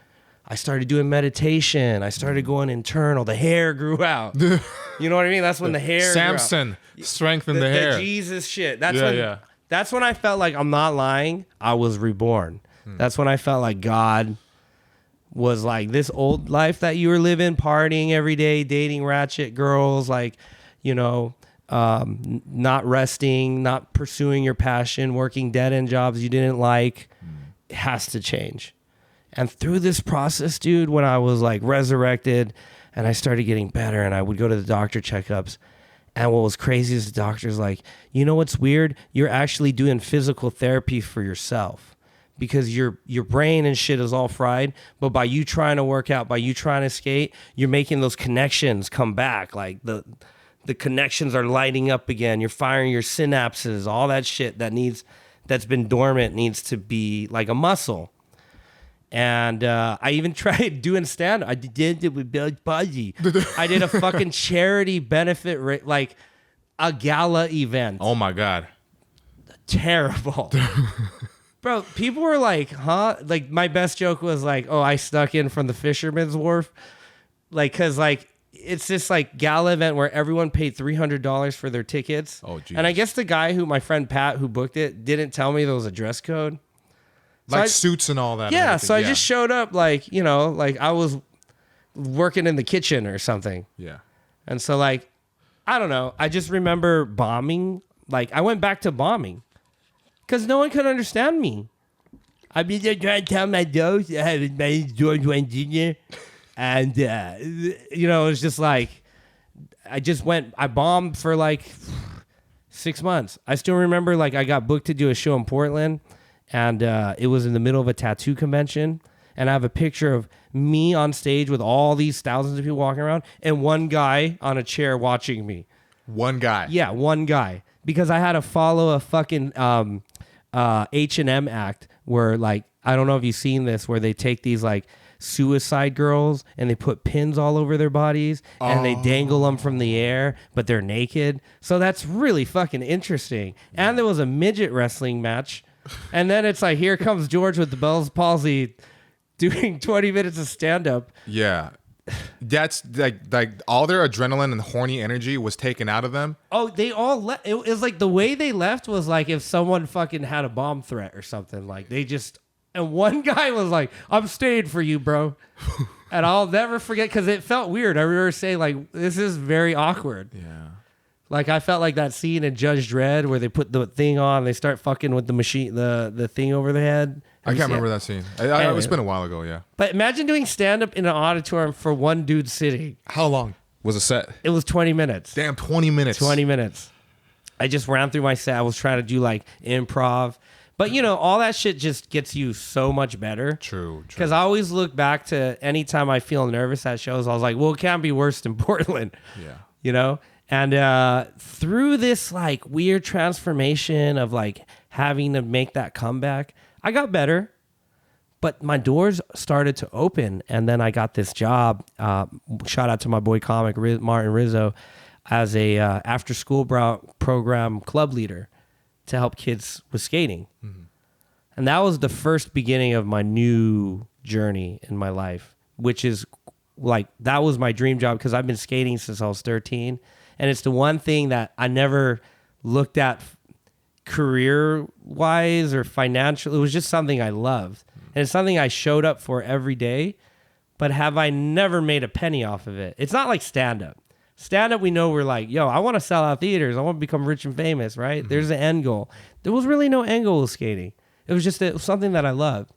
S2: I started doing meditation. I started going internal. The hair grew out. You know what I mean? That's when the hair
S1: Samson strengthened the hair.
S2: The Jesus shit. That's when I felt like, I'm not lying, I was reborn. That's when I felt like God was like, this old life that you were living, partying every day, dating ratchet girls, like, you know, not resting, not pursuing your passion, working dead-end jobs you didn't like, has to change. And through this process, dude, when I was like resurrected and I started getting better and I would go to the doctor checkups, and what was crazy is the doctor's like, you know what's weird? You're actually doing physical therapy for yourself because your brain and shit is all fried. But by you trying to work out, by you trying to skate, you're making those connections come back. Like the connections are lighting up again. You're firing your synapses, all that shit that's been dormant needs to be like a muscle. And I even tried doing stand-up. I did it with Bill Pudgy. I did a fucking charity benefit, like a gala event.
S1: Oh my God.
S2: Terrible. Bro, people were like, huh? Like my best joke was like, oh, I snuck in from the Fisherman's Wharf. Like, cause like, it's this like gala event where everyone paid $300 for their tickets.
S1: Oh, geez.
S2: And I guess the guy my friend Pat who booked it didn't tell me there was a dress code.
S1: Like suits and all that.
S2: Yeah, so I just showed up like, you know, like I was working in the kitchen or something.
S1: Yeah.
S2: And so like, I don't know. I just remember bombing. Like I went back to bombing because no one could understand me. I'd be there trying to tell my jokes. I had my name's George Wayne Jr. And, you know, it was just like, I bombed for like 6 months. I still remember like I got booked to do a show in Portland. And it was in the middle of a tattoo convention. And I have a picture of me on stage with all these thousands of people walking around and one guy on a chair watching me.
S1: One guy?
S2: Yeah, one guy. Because I had to follow a fucking H&M act where, like, I don't know if you've seen this, where they take these, like, suicide girls and they put pins all over their bodies and they dangle them from the air, but they're naked. So that's really fucking interesting. And there was a midget wrestling match. And then it's like, here comes George with the Bell's palsy doing 20 minutes of stand-up.
S1: Yeah. That's like all their adrenaline and horny energy was taken out of them.
S2: Oh, they all left. It was like the way they left was like if someone fucking had a bomb threat or something. Like they just, and one guy was like, I'm staying for you, bro. And I'll never forget because it felt weird. I remember saying like, this is very awkward.
S1: Yeah.
S2: Like I felt like that scene in Judge Dredd where they put the thing on, they start fucking with the machine, the thing over their head.
S1: I can't remember that scene. It's been a while ago, yeah.
S2: But imagine doing stand-up in an auditorium for one dude sitting.
S1: How long was a set?
S2: It was 20 minutes.
S1: Damn, 20 minutes.
S2: 20 minutes. I just ran through my set. I was trying to do like improv. But you know, all that shit just gets you so much better.
S1: True.
S2: Because I always look back to anytime I feel nervous at shows, I was like, well, it can't be worse than Portland.
S1: Yeah.
S2: You know? And through this like weird transformation of like having to make that comeback, I got better, but my doors started to open. And then I got this job, shout out to my boy comic Martin Rizzo, as a after school program club leader to help kids with skating. Mm-hmm. And that was the first beginning of my new journey in my life, which is like, that was my dream job because I've been skating since I was 13. And it's the one thing that I never looked at career-wise or financial. It was just something I loved. And it's something I showed up for every day. But have I never made a penny off of it? It's not like stand-up. Stand-up, we know we're like, yo, I want to sell out theaters. I want to become rich and famous, right? Mm-hmm. There's an end goal. There was really no end goal with skating. It was just something that I loved.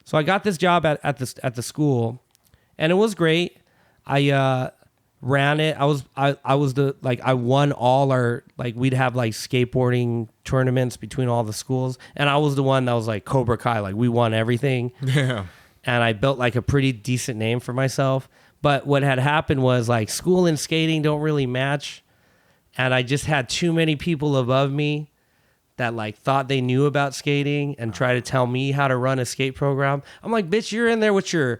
S2: So I got this job at the school. And it was great. I ran it. I won all our, like, we'd have like skateboarding tournaments between all the schools, and I was the one that was like Cobra Kai, like we won everything.
S1: Yeah.
S2: And I built like a pretty decent name for myself. But what had happened was like school and skating don't really match, And I just had too many people above me that like thought they knew about skating and try to tell me how to run a skate program. I'm like, bitch, you're in there with your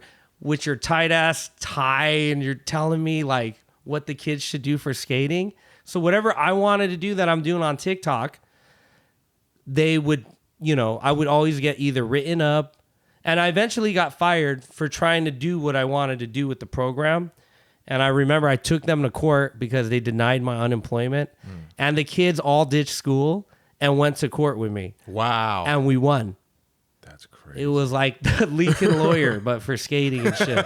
S2: tight ass tie and you're telling me like what the kids should do for skating. So whatever I wanted to do that I'm doing on TikTok, they would, I would always get either written up, and I eventually got fired for trying to do what I wanted to do with the program. And I remember I took them to court because they denied my unemployment, and the kids all ditched school and went to court with me.
S1: Wow.
S2: And we won.
S1: That's crazy.
S2: It was like the Lincoln Lawyer, but for skating and shit.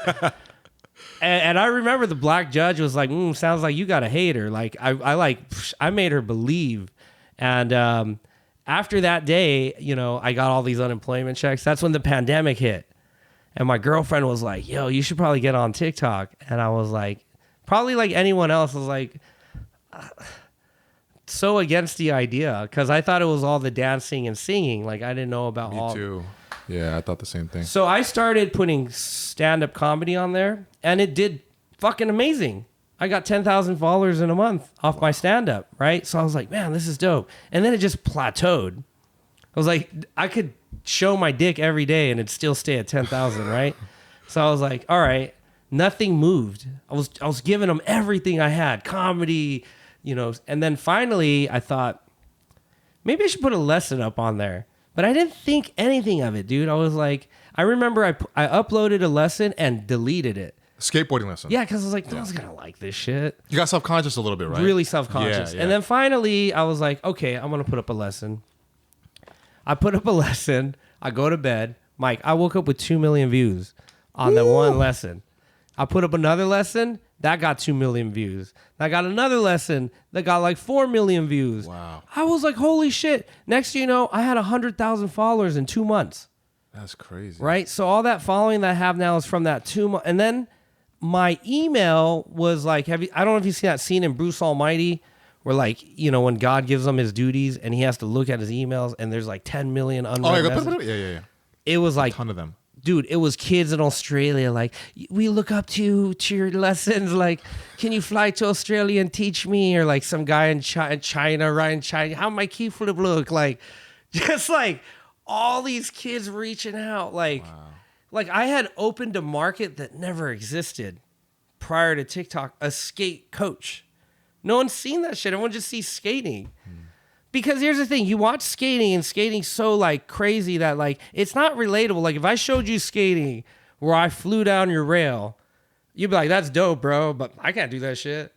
S2: And I remember the black judge was like, sounds like you got a hater. Like I made her believe. And after that day, I got all these unemployment checks. That's when the pandemic hit. And my girlfriend was like, yo, you should probably get on TikTok. And I was like, probably like anyone else, was like, so against the idea, because I thought it was all the dancing and singing. Like I didn't know about all.
S1: Me too. Yeah, I thought the same thing.
S2: So I started putting stand-up comedy on there, and it did fucking amazing. I got 10,000 followers in a month off my stand-up, right? So I was like, man, this is dope. And then it just plateaued. I was like, I could show my dick every day and it'd still stay at 10,000, right? So I was like, all right, nothing moved. I was giving them everything I had, comedy, and then finally I thought, maybe I should put a lesson up on there. But I didn't think anything of it, dude. I was like, I remember I uploaded a lesson and deleted it.
S1: Skateboarding lesson.
S2: Yeah, because I was like, no one's going to like this shit.
S1: You got self-conscious a little bit, right?
S2: Really self-conscious.
S1: Yeah.
S2: And then finally, I was like, okay, I'm going to put up a lesson. I put up a lesson. I go to bed. Mike, I woke up with 2 million views on the one lesson. I put up another lesson. That got 2 million views. I got another lesson that got like 4 million views.
S1: Wow.
S2: I was like, holy shit. Next thing you know, I had 100,000 followers in 2 months.
S1: That's crazy.
S2: Right? So all that following that I have now is from that 2 months. And then my email was like, I don't know if you've seen that scene in Bruce Almighty where like, when God gives him his duties and he has to look at his emails and there's like 10 million unread messages.
S1: Yeah.
S2: It was like,
S1: a ton of them.
S2: Dude, it was kids in Australia like, we look up to your lessons. Like, can you fly to Australia and teach me? Or like some guy in China, Ryan China, how my kickflip look? Like, just like all these kids reaching out. Like, Like I had opened a market that never existed prior to TikTok, a skate coach. No one's seen that shit. Everyone just sees skating. Because here's the thing, you watch skating and skating's so like crazy that like it's not relatable. Like if I showed you skating where I flew down your rail, you'd be like, that's dope, bro, but I can't do that shit.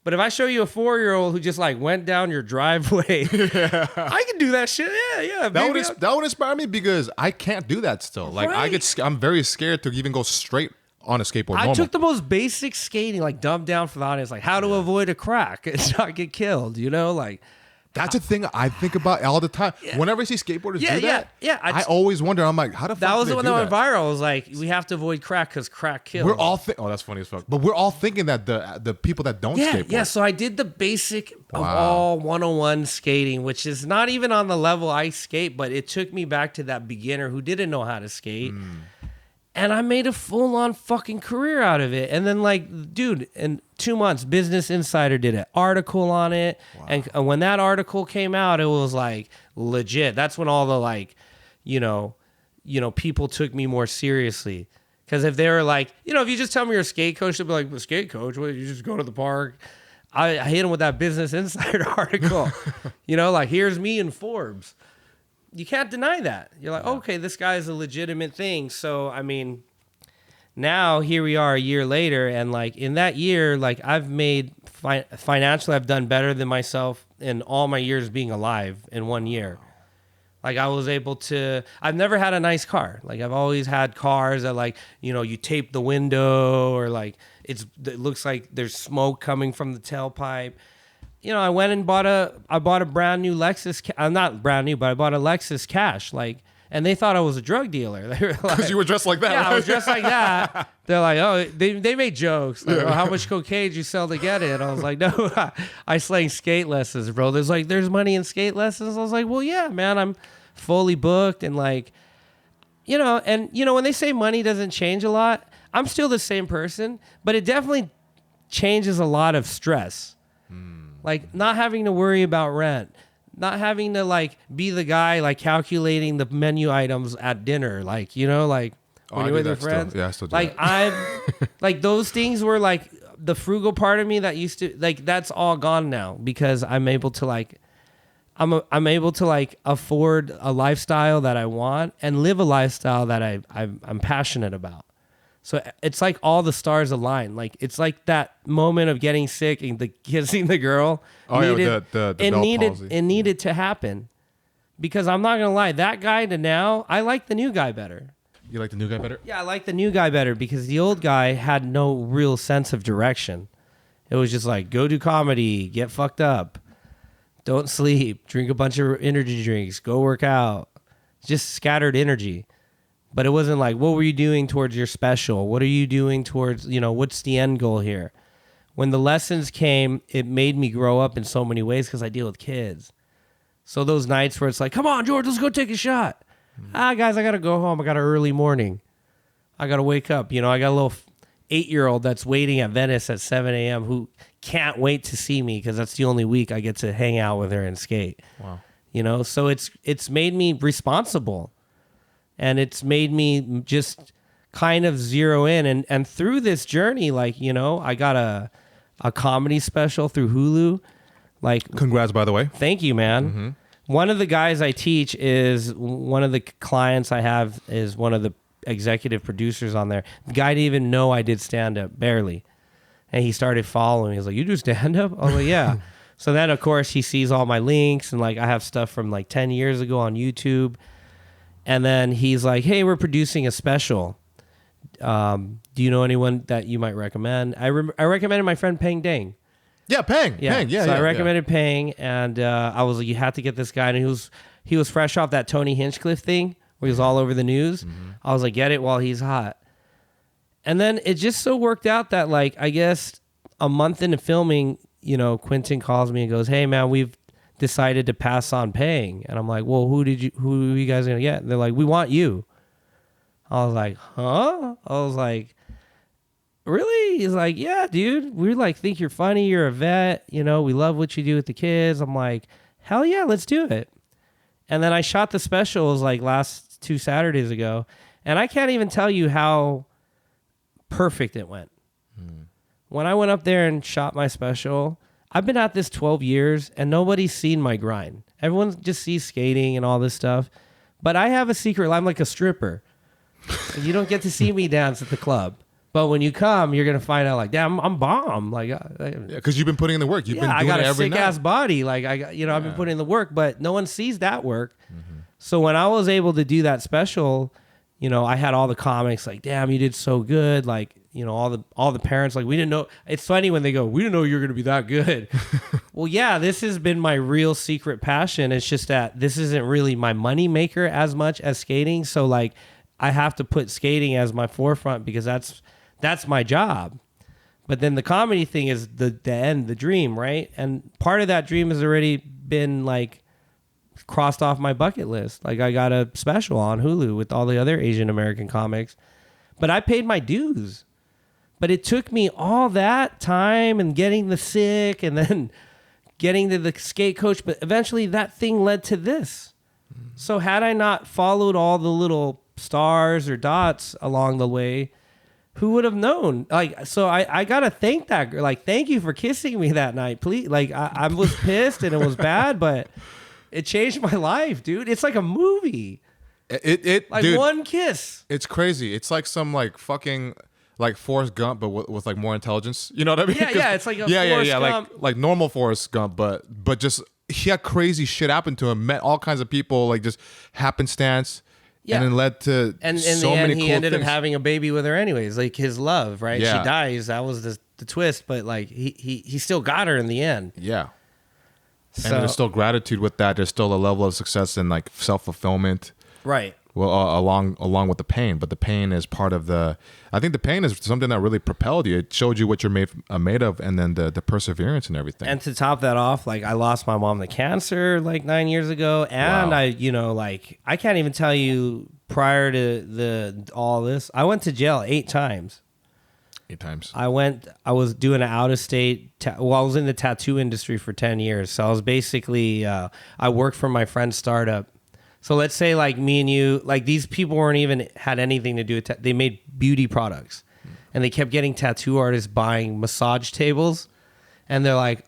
S2: But if I show you a 4-year-old who just like went down your driveway, I can do that shit. Yeah.
S1: That would inspire me because I can't do that still. Like
S2: Right.
S1: I'm very scared to even go straight on a skateboard.
S2: I took the most basic skating, like dumbed down for the audience, like how to avoid a crack and not get killed, like.
S1: That's a thing I think about all the time. Yeah. Whenever I see skateboarders do that, I always wonder. I'm like, how the fuck?
S2: That was
S1: the
S2: one that went viral. I was like, we have to avoid crack because crack kills.
S1: We're all oh, that's funny as fuck. But we're all thinking that the people that don't skateboard.
S2: Yeah. So I did the basic of all 101 skating, which is not even on the level I skate, but it took me back to that beginner who didn't know how to skate. And I made a full-on fucking career out of it. And then, like, dude, in 2 months, Business Insider did an article on it. Wow. And when that article came out, it was, like, legit. That's when all the, like, people took me more seriously. Because if they were like, if you just tell me you're a skate coach, they'll be like, well, skate coach? What, you just go to the park? I hit them with that Business Insider article. Like, here's me in Forbes. You can't deny that. You're like, okay, this guy is a legitimate thing. So, I mean, now here we are a year later. And like in that year, like I've made financially, I've done better than myself in all my years being alive in 1 year. Like I was able to, I've never had a nice car. Like I've always had cars that like, you tape the window or like it looks like there's smoke coming from the tailpipe. I went and bought a brand new Lexus. Not brand new, but I bought a Lexus cash. Like, and they thought I was a drug dealer. They were like,
S1: because you were dressed like that.
S2: Yeah,
S1: right?
S2: I was dressed like that. They're like, oh, they made jokes. Like, oh, how much cocaine did you sell to get it? I was like, no, I slang skate lessons, bro. There's money in skate lessons. I was like, well, yeah, man, I'm fully booked and like, when they say money doesn't change a lot, I'm still the same person, but it definitely changes a lot of stress. Like not having to worry about rent, not having to like be the guy like calculating the menu items at dinner, like like when you're with your friends.
S1: Yeah, I still do
S2: like
S1: that.
S2: I've like those things were like the frugal part of me that used to like that's all gone now because I'm able to like I'm able to like afford a lifestyle that I want and live a lifestyle that I'm passionate about. So it's like all the stars align. Like it's like that moment of getting sick and kissing the girl.
S1: The palsy.
S2: It needed to happen because I'm not gonna lie. That guy to now, I like the new guy better.
S1: You like the new guy better?
S2: Yeah, I like the new guy better because the old guy had no real sense of direction. It was just like, go do comedy, get fucked up, don't sleep, drink a bunch of energy drinks, go work out. Just scattered energy. But it wasn't like, what were you doing towards your special? What are you doing towards, what's the end goal here? When the lessons came, it made me grow up in so many ways because I deal with kids. So those nights where it's like, come on, George, let's go take a shot. Guys, I got to go home. I got an early morning. I got to wake up. I got a little 8-year-old that's waiting at Venice at 7 a.m. who can't wait to see me because that's the only week I get to hang out with her and skate.
S1: Wow.
S2: So it's made me responsible. And it's made me just kind of zero in. And through this journey, like, I got a comedy special through Hulu. Like,
S1: Congrats, by the way.
S2: Thank you, man.
S1: Mm-hmm.
S2: One of the guys I teach is one of the clients I have is one of the executive producers on there. The guy didn't even know I did stand-up, barely. And he started following me. He was like, you do stand-up? I was like, yeah. So then, of course, he sees all my links. And, like, I have stuff from, like, 10 years ago on YouTube. And then he's like, hey, we're producing a special. Do you know anyone that you might recommend? I recommended my friend Peng Dang.
S1: Yeah, Peng.
S2: Yeah.
S1: Peng. Yeah,
S2: so
S1: yeah,
S2: I recommended Peng, and I was like, you have to get this guy. And he was fresh off that Tony Hinchcliffe thing where he was all over the news. Mm-hmm. I was like, get it while he's hot. And then it just so worked out that, like, I guess a month into filming, Quentin calls me and goes, hey, man, we've decided to pass on Peng. And I'm like, well, who are you guys going to get? And they're like, we want you. I was like, huh? I was like, really? He's like, yeah, dude. We like think you're funny. You're a vet. We love what you do with the kids. I'm like, hell yeah, let's do it. And then I shot the specials like last 2 Saturdays ago. And I can't even tell you how perfect it went. When I went up there and shot my special, I've been at this 12 years and nobody's seen my grind. Everyone just sees skating and all this stuff. But I have a secret. I'm like a stripper. You don't get to see me dance at the club. But when you come, you're gonna find out like, damn, I'm bomb. Like,
S1: because you've been putting in the work. You've been doing
S2: I got
S1: it
S2: a
S1: every
S2: sick
S1: night.
S2: ass body. Like, I've been putting in the work, but no one sees that work. Mm-hmm. So when I was able to do that special, I had all the comics like, damn, you did so good. Like, all the parents like, we didn't know. It's funny when they go, we didn't know you were gonna be that good. Well, yeah, this has been my real secret passion. It's just that this isn't really my money maker as much as skating. So like, I have to put skating as my forefront because that's my job. But then the comedy thing is the end, the dream, right? And part of that dream has already been like crossed off my bucket list. Like I got a special on Hulu with all the other Asian American comics, but I paid my dues. But it took me all that time and getting the sick and then getting to the skate coach. But eventually that thing led to this. So had I not followed all the little stars or dots along the way, who would have known? Like, so I gotta thank that girl. Like, thank you for kissing me that night, please. Like, I was pissed and it was bad, but it changed my life, dude. It's like a movie.
S1: It
S2: like
S1: dude,
S2: one kiss.
S1: It's crazy. It's like some like fucking like Forrest Gump, but with like more intelligence. You know what I mean?
S2: Yeah. It's like a Forrest Gump.
S1: Like normal Forrest Gump, but just he had crazy shit happen to him. Met all kinds of people, like just happenstance. Yeah. And then led to
S2: and in
S1: so
S2: the end,
S1: many
S2: he
S1: cool
S2: ended
S1: things.
S2: up having a baby with her anyways, like his love, right?
S1: Yeah.
S2: She dies. That was the twist, but like he still got her in the end.
S1: Yeah.
S2: So,
S1: and there's still gratitude with that. There's still a level of success and like self-fulfillment.
S2: Right.
S1: Well, along with the pain, but the pain is part of the. I think the pain is something that really propelled you. It showed you what you're made of, and then the perseverance and everything.
S2: And to top that off, like I lost my mom to cancer like 9 years ago, and
S1: wow.
S2: I can't even tell you prior to all this, I went to jail 8 times.
S1: 8 times.
S2: I was doing an out of state. I was in the tattoo industry for 10 years. So I was basically, I worked for my friend's startup. So let's say like me and you, like these people weren't even had anything to do with, they made beauty products and they kept getting tattoo artists buying massage tables. And they're like,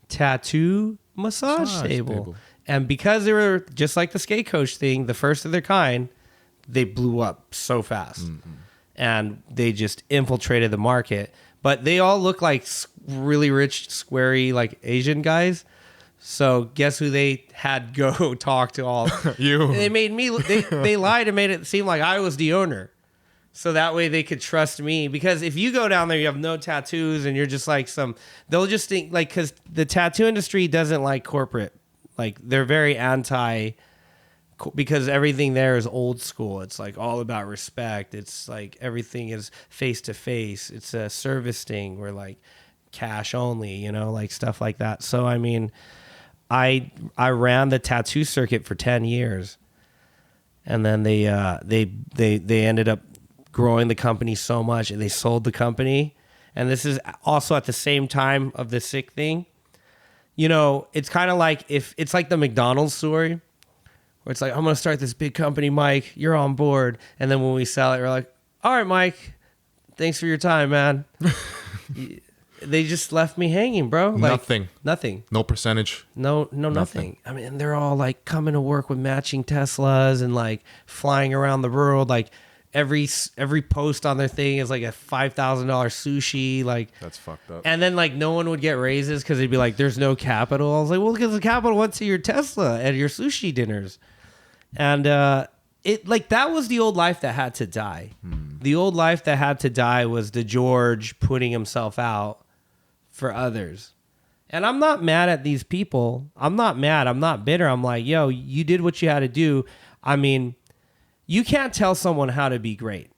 S2: tattoo massage table. And because they were just like the skate coach thing, the first of their kind, they blew up so fast. Mm-hmm. And they just infiltrated the market. But they all look like really rich, squarey, like Asian guys. So guess who they had go talk to all?
S1: You.
S2: They made me, they lied and made it seem like I was the owner. So that way they could trust me. Because if you go down there, you have no tattoos and you're just like they'll just think like, because the tattoo industry doesn't like corporate. Like they're very anti, because everything there is old school. It's like all about respect. It's like everything is face to face. It's a service thing. We're like cash only, like stuff like that. So, I mean, I ran the tattoo circuit for 10 years. And then they ended up growing the company so much and they sold the company. And this is also at the same time of the sick thing. It's kind of like it's like the McDonald's story where it's like, I'm going to start this big company, Mike, you're on board. And then when we sell it, we're like, all right, Mike, thanks for your time, man. They just left me hanging, bro. Like, nothing.
S1: No percentage.
S2: No, nothing. I mean, they're all like coming to work with matching Teslas and like flying around the world. Like, every post on their thing is like a $5,000 sushi, like
S1: that's fucked up.
S2: And then like no one would get raises because they'd be like, "There's no capital." I was like, "Well, because the capital went to your Tesla and your sushi dinners," and it like that was the old life that had to die. The old life that had to die was the George putting himself out for others. And I'm not mad at these people. I'm not mad. I'm not bitter. I'm like, yo, you did what you had to do. I mean, you can't tell someone how to be great.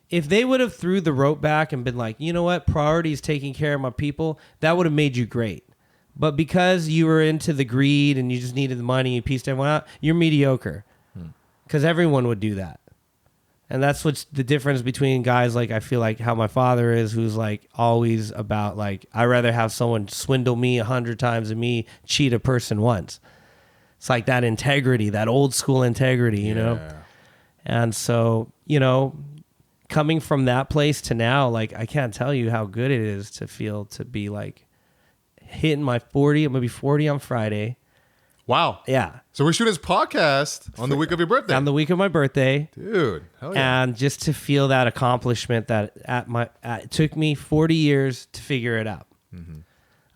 S2: If they would have threw the rope back and been like, you know what, priority is taking care of my people, that would have made you great. But because you were into the greed and you just needed the money, you pieced everyone out, you're mediocre. Because everyone would do that. And that's what's the difference between guys like I feel like how my father is, who's like always about like, I'd rather have someone swindle me 100 times than me cheat a person once. It's like that integrity, that old school integrity, you know? And so, coming from that place to now, like, I can't tell you how good it is to feel to be like hitting my 40. I'm going to be 40 on Friday.
S1: Wow.
S2: Yeah.
S1: So we're shooting this podcast on the week of your birthday.
S2: On the week of my birthday.
S1: Dude. Hell yeah.
S2: And just to feel that accomplishment that it took me 40 years to figure it out. Mm-hmm.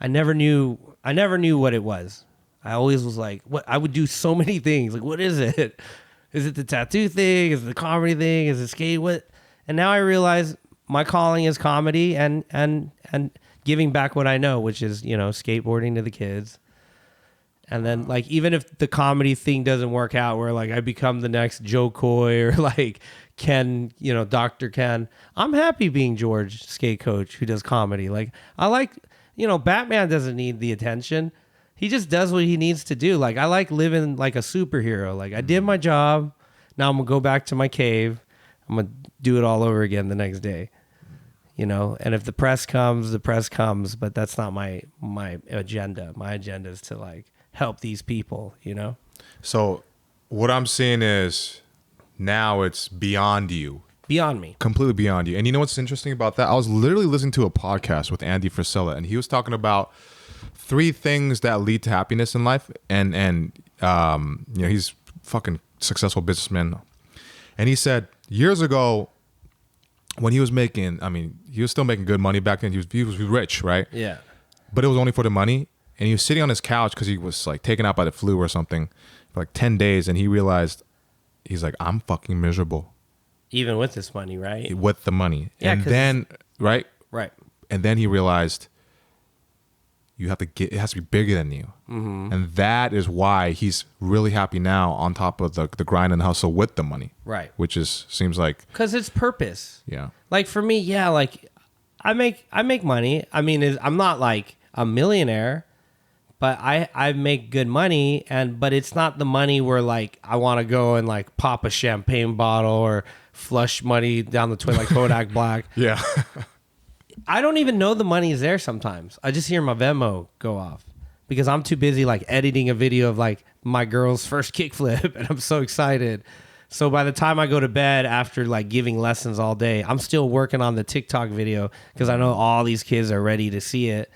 S2: I never knew what it was. I always was like, what? I would do so many things. Like, what is it? Is it the tattoo thing? Is it the comedy thing? Is it skate? What? And now I realize my calling is comedy and giving back what I know, which is, skateboarding to the kids. And then like, even if the comedy thing doesn't work out where like I become the next Joe Coy or like Ken, Dr. Ken, I'm happy being George, skate coach who does comedy. Like I like, Batman doesn't need the attention. He just does what he needs to do. Like, I like living like a superhero. Like, I did my job. Now I'm going to go back to my cave. I'm going to do it all over again the next day. And if the press comes, the press comes. But that's not my agenda. My agenda is to, like, help these people,
S1: So what I'm seeing is now it's beyond you.
S2: Beyond me.
S1: Completely beyond you. And you know what's interesting about that? I was literally listening to a podcast with Andy Frisella, and he was talking about 3 things that lead to happiness in life, and he's fucking successful businessman, and he said years ago when he was still making good money back then. He was rich, right?
S2: Yeah.
S1: But it was only for the money, and he was sitting on his couch because he was like taken out by the flu or something for like 10 days, and he realized he's like, I'm fucking miserable,
S2: even with this money, right?
S1: With the money,
S2: yeah,
S1: and then right, and then he realized. It has to be bigger than you. Mm-hmm. And that is why he's really happy now on top of the grind and hustle with the money.
S2: Right.
S1: Which seems like...
S2: Because it's purpose.
S1: Yeah.
S2: Like for me, yeah, like I make money. I mean, I'm not like a millionaire, but I make good money. But it's not the money where like I want to go and like pop a champagne bottle or flush money down the toilet like Kodak Black.
S1: Yeah.
S2: I don't even know the money is there sometimes. I just hear my Venmo go off because I'm too busy like editing a video of like my girl's first kickflip and I'm so excited. So by the time I go to bed after like giving lessons all day, I'm still working on the TikTok video because I know all these kids are ready to see it.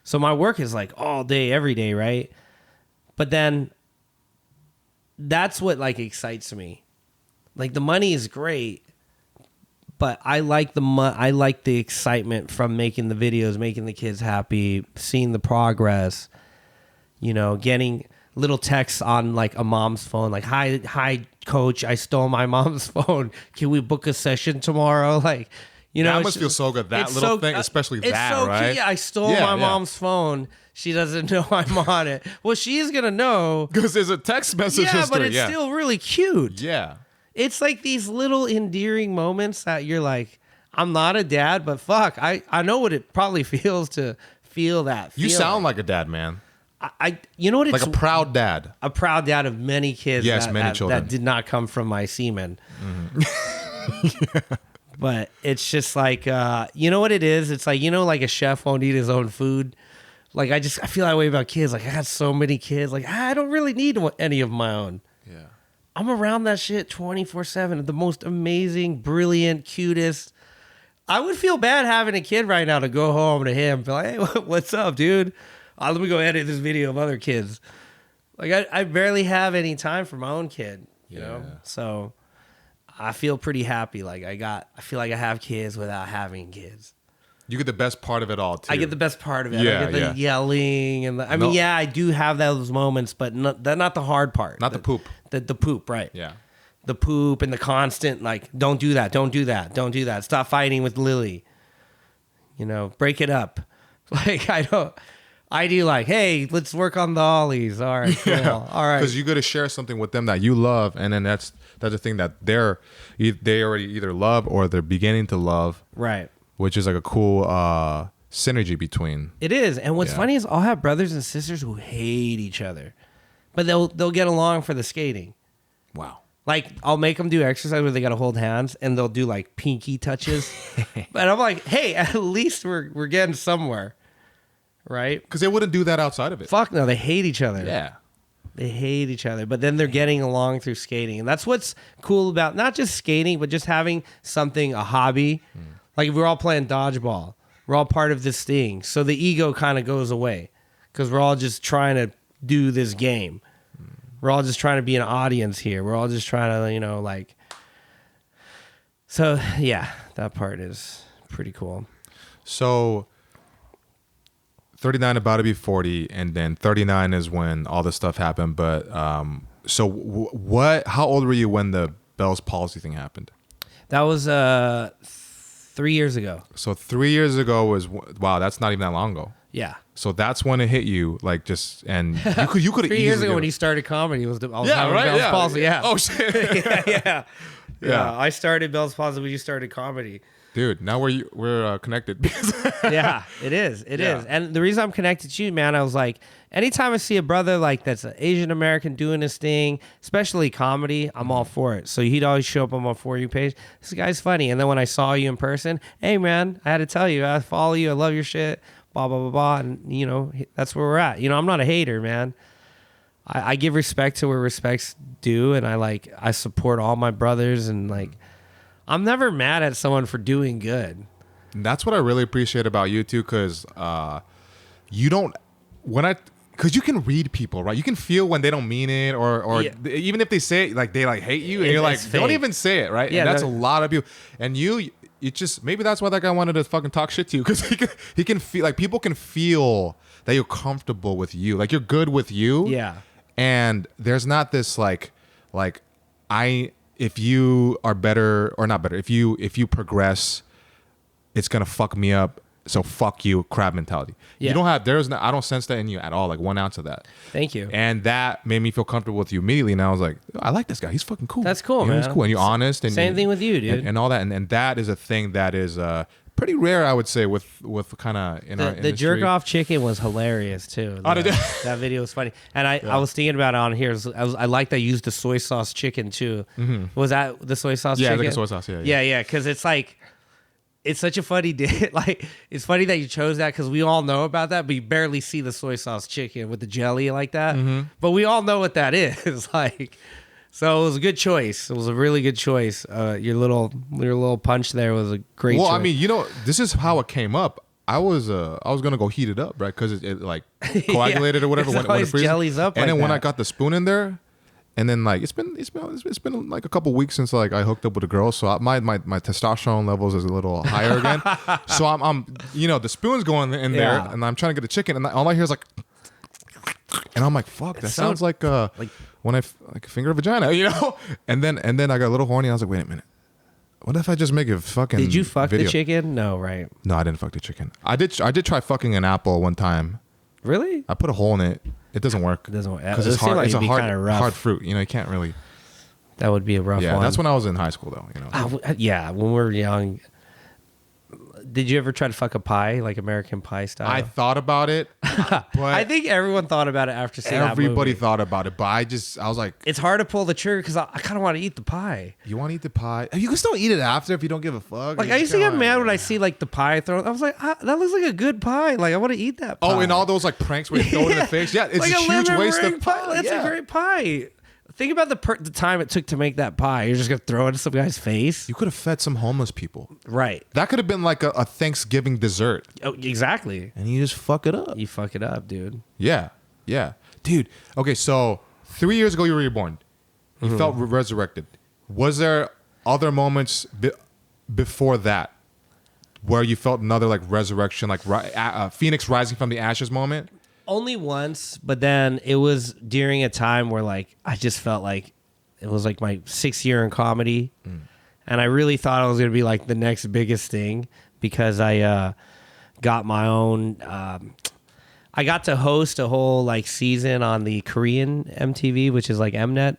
S2: So my work is like all day, every day, right? But then that's what like excites me. Like the money is great, but I like the excitement from making the videos, making the kids happy, seeing the progress, you know, getting little texts on like a mom's phone, like, hi coach, I stole my mom's phone. Can we book a session tomorrow? Like, you know,
S1: that must feel so good. That little thing, especially that,
S2: so
S1: right?
S2: Cute. I stole my mom's phone. She doesn't know I'm on it. Well, she's going to know.
S1: Because there's a text message history.
S2: But it's still really cute.
S1: Yeah.
S2: It's like these little endearing moments that you're like, I'm not a dad, but fuck, I know what it probably feels to feel that feeling.
S1: You sound like a dad, man.
S2: You know what it's
S1: like a proud dad.
S2: A proud dad of many kids.
S1: Yes, many children.
S2: That did not come from my semen.
S1: Mm-hmm.
S2: Yeah. But it's just like, you know what it is? It's like, you know, like a chef won't eat his own food. Like, I feel that way about kids. Like, I got so many kids. Like, I don't really need any of my own.
S1: Yeah.
S2: I'm around that shit 24/7. The most amazing, brilliant, cutest. I would feel bad having a kid right now to go home to him and be like, hey, what's up, dude? Let me go edit this video of other kids. Like, I barely have any time for my own kid, you know? So I feel pretty happy. Like, I feel like I have kids without having kids.
S1: You get the best part of it all, too.
S2: I get the best part of it.
S1: Yeah,
S2: I get the yelling. And I do have those moments, but not the hard part.
S1: Not the poop.
S2: The poop, right.
S1: Yeah.
S2: The poop and the constant, like, don't do that, don't do that, don't do that. Stop fighting with Lily. You know, break it up. Like, I do like, hey, let's work on the ollies. All right, cool.
S1: Yeah.
S2: All right.
S1: Because you got to share something with them that you love, and then that's the thing that they already either love or they're beginning to love.
S2: Right.
S1: Which is like a cool synergy between.
S2: It is. And what's funny is I'll have brothers and sisters who hate each other, but they'll get along for the skating.
S1: Wow.
S2: Like, I'll make them do exercise where they got to hold hands, and they'll do, like, pinky touches. But I'm like, hey, at least we're getting somewhere, right?
S1: Because they wouldn't do that outside of it.
S2: Fuck no, they hate each other.
S1: Yeah.
S2: They hate each other, but then they're getting along through skating. And that's what's cool about not just skating, but just having something, a hobby. Like, if we're all playing dodgeball, we're all part of this thing. So the ego kind of goes away because we're all just trying to do this game. We're all just trying to be an audience here. We're all just trying to, you know, like. So, yeah, that part is pretty cool.
S1: So, 39 about to be 40, and then 39 is when all this stuff happened. But, so how old were you when the Bell's palsy thing happened?
S2: That was 3 years ago.
S1: So 3 years ago was, wow, that's not even that long ago.
S2: Yeah.
S1: So that's when it hit you, like just, and you could
S2: 3 years ago when he started comedy, I was having Bell's palsy. Yeah.
S1: Oh shit.
S2: yeah. I started Bell's palsy when you started comedy.
S1: Dude, now we're connected.
S2: Yeah, it is. It is. And the reason I'm connected to you, man, I was like, anytime I see a brother like that's an Asian American doing his thing, especially comedy, I'm all for it. So he'd always show up on my For You page. This guy's funny. And then when I saw you in person, hey man, I had to tell you, I follow you, I love your shit. Blah, blah, blah, blah. And, you know, that's where we're at. You know, I'm not a hater, man. I give respect to where respect's due. And I support all my brothers. And, like, I'm never mad at someone for doing good.
S1: And that's what I really appreciate about you, too, because you don't, because you can read people, right? You can feel when they don't mean it or even if they say it, like, they, like, hate you. And you're like, don't even say it, right? Yeah, and that's a lot of people. And it just, maybe that's why that guy wanted to fucking talk shit to you, because he can feel, like, people can feel that you're comfortable with you, like you're good with you.
S2: Yeah.
S1: And there's not this if you are better or not better, if you progress, it's gonna fuck me up. So fuck you, crab mentality. Yeah. You don't have, I don't sense that in you at all, like 1 ounce of that.
S2: Thank you.
S1: And that made me feel comfortable with you immediately. And I was like, I like this guy. He's fucking cool.
S2: That's cool,
S1: man.
S2: He's
S1: cool. And you're honest. And
S2: same thing with you, dude.
S1: And all that. And that is a thing that is pretty rare, I would say, with kind of in our
S2: The
S1: industry.
S2: jerk off chicken was hilarious too. That video was funny, and I was thinking about it on here. I like that you used the soy sauce chicken too. Was that the soy sauce?
S1: Yeah,
S2: chicken?
S1: like a soy sauce. Yeah.
S2: Because it's like. It's such a funny dish. Like, it's funny that you chose that because we all know about that, but you barely see the soy sauce chicken with the jelly like that. But we all know what that is. Like, so it was a good choice. It was a really good choice. Your little punch there was a great.
S1: Well,
S2: choice.
S1: I mean, this is how it came up. I was gonna go heat it up, right? Because it like coagulated or whatever when it freezes.
S2: Jellies up,
S1: and
S2: like
S1: then when
S2: that.
S1: I got the spoon in there. And then like it's been like a couple weeks since like I hooked up with a girl, so my testosterone levels is a little higher again. So I'm the spoon's going in there, and I'm trying to get the chicken, and all I hear is like, and I'm like, fuck, that sounds like when I like finger a vagina, And then I got a little horny. I was like, wait a minute, what if I just make a fucking?
S2: Did you fuck
S1: video?
S2: the chicken? No, right?
S1: No, I didn't fuck the chicken. I did try fucking an apple one time.
S2: Really?
S1: I put a hole in it. It doesn't work.
S2: It doesn't work
S1: because it's hard.
S2: Like
S1: It's a
S2: rough.
S1: hard fruit. You can't really.
S2: That would be a rough one.
S1: Yeah, that's when I was in high school, though.
S2: Yeah, when we were young. Did you ever try to fuck a pie, like American Pie style?
S1: I thought about it, but
S2: I think everyone thought about it after seeing that movie.
S1: everybody thought about it. But I was like,
S2: It's hard to pull the trigger because I kind of want to eat the pie.
S1: you want to eat the pie? You can still eat it after if you don't give a fuck.
S2: Like, I used to get mad when I see like the pie thrown. I was like, that looks like a good pie. Like, I want to eat that pie.
S1: Oh, and all those like pranks where you throw it in the face. Yeah, it's
S2: like
S1: a huge
S2: lemon
S1: waste
S2: meringue
S1: of pie.
S2: That's a great pie. Think about the time it took to make that pie. You're just gonna throw it in some guy's face.
S1: You could have fed some homeless people.
S2: Right.
S1: That could have been like a Thanksgiving dessert.
S2: Oh, exactly.
S1: And you just fuck it up.
S2: You fuck it up, dude.
S1: Yeah, dude. Okay, so 3 years ago you were reborn. You felt resurrected. Was there other moments before that where you felt another like resurrection, like Phoenix rising from the ashes moment?
S2: Only once, but then it was during a time where like I just felt like it was like my 6th year in comedy, and I really thought I was gonna be like the next biggest thing because I got my own. I got to host a whole like season on the Korean MTV, which is like Mnet.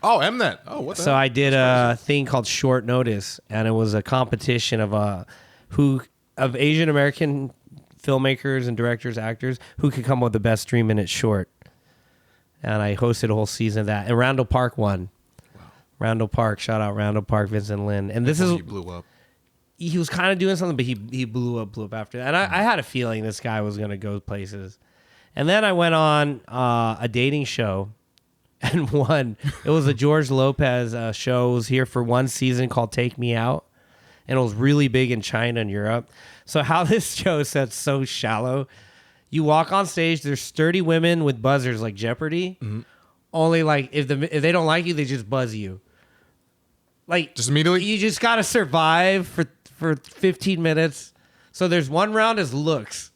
S1: Oh, Mnet. Oh, what the
S2: So
S1: hell?
S2: I did a thing called Short Notice, and it was a competition of Asian American filmmakers and directors, actors who could come up with the best 3-minute short. And I hosted a whole season of that. And Randall Park won. Wow. Randall Park, shout out Randall Park, Vincent Lin. And this is
S1: he blew up.
S2: He was kind of doing something, but he blew up after that. And I had a feeling this guy was going to go places. And then I went on a dating show and won. It was a George Lopez show. It was here for one season called Take Me Out. And it was really big in China and Europe. So how this show is set so shallow, you walk on stage, there's sturdy women with buzzers like Jeopardy. Only like if they don't like you, they just buzz you. Like
S1: Just immediately?
S2: You just gotta survive for 15 minutes. So there's one round is looks.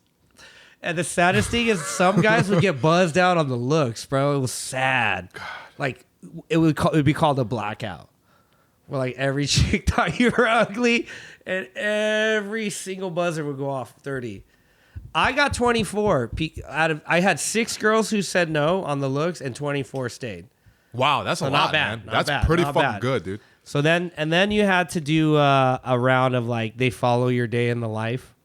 S2: And the saddest thing is some guys would get buzzed out on the looks, bro. It was sad. God. Like it would be called a blackout. Where like every chick thought you were ugly, and every single buzzer would go off 30. I got 24. I had 6 girls who said no on the looks, and 24 stayed.
S1: Wow, that's a lot,
S2: not bad,
S1: man.
S2: not
S1: That's
S2: bad,
S1: pretty
S2: not
S1: fucking
S2: bad.
S1: good, dude.
S2: So then you had to do a round of like they follow your day in the life,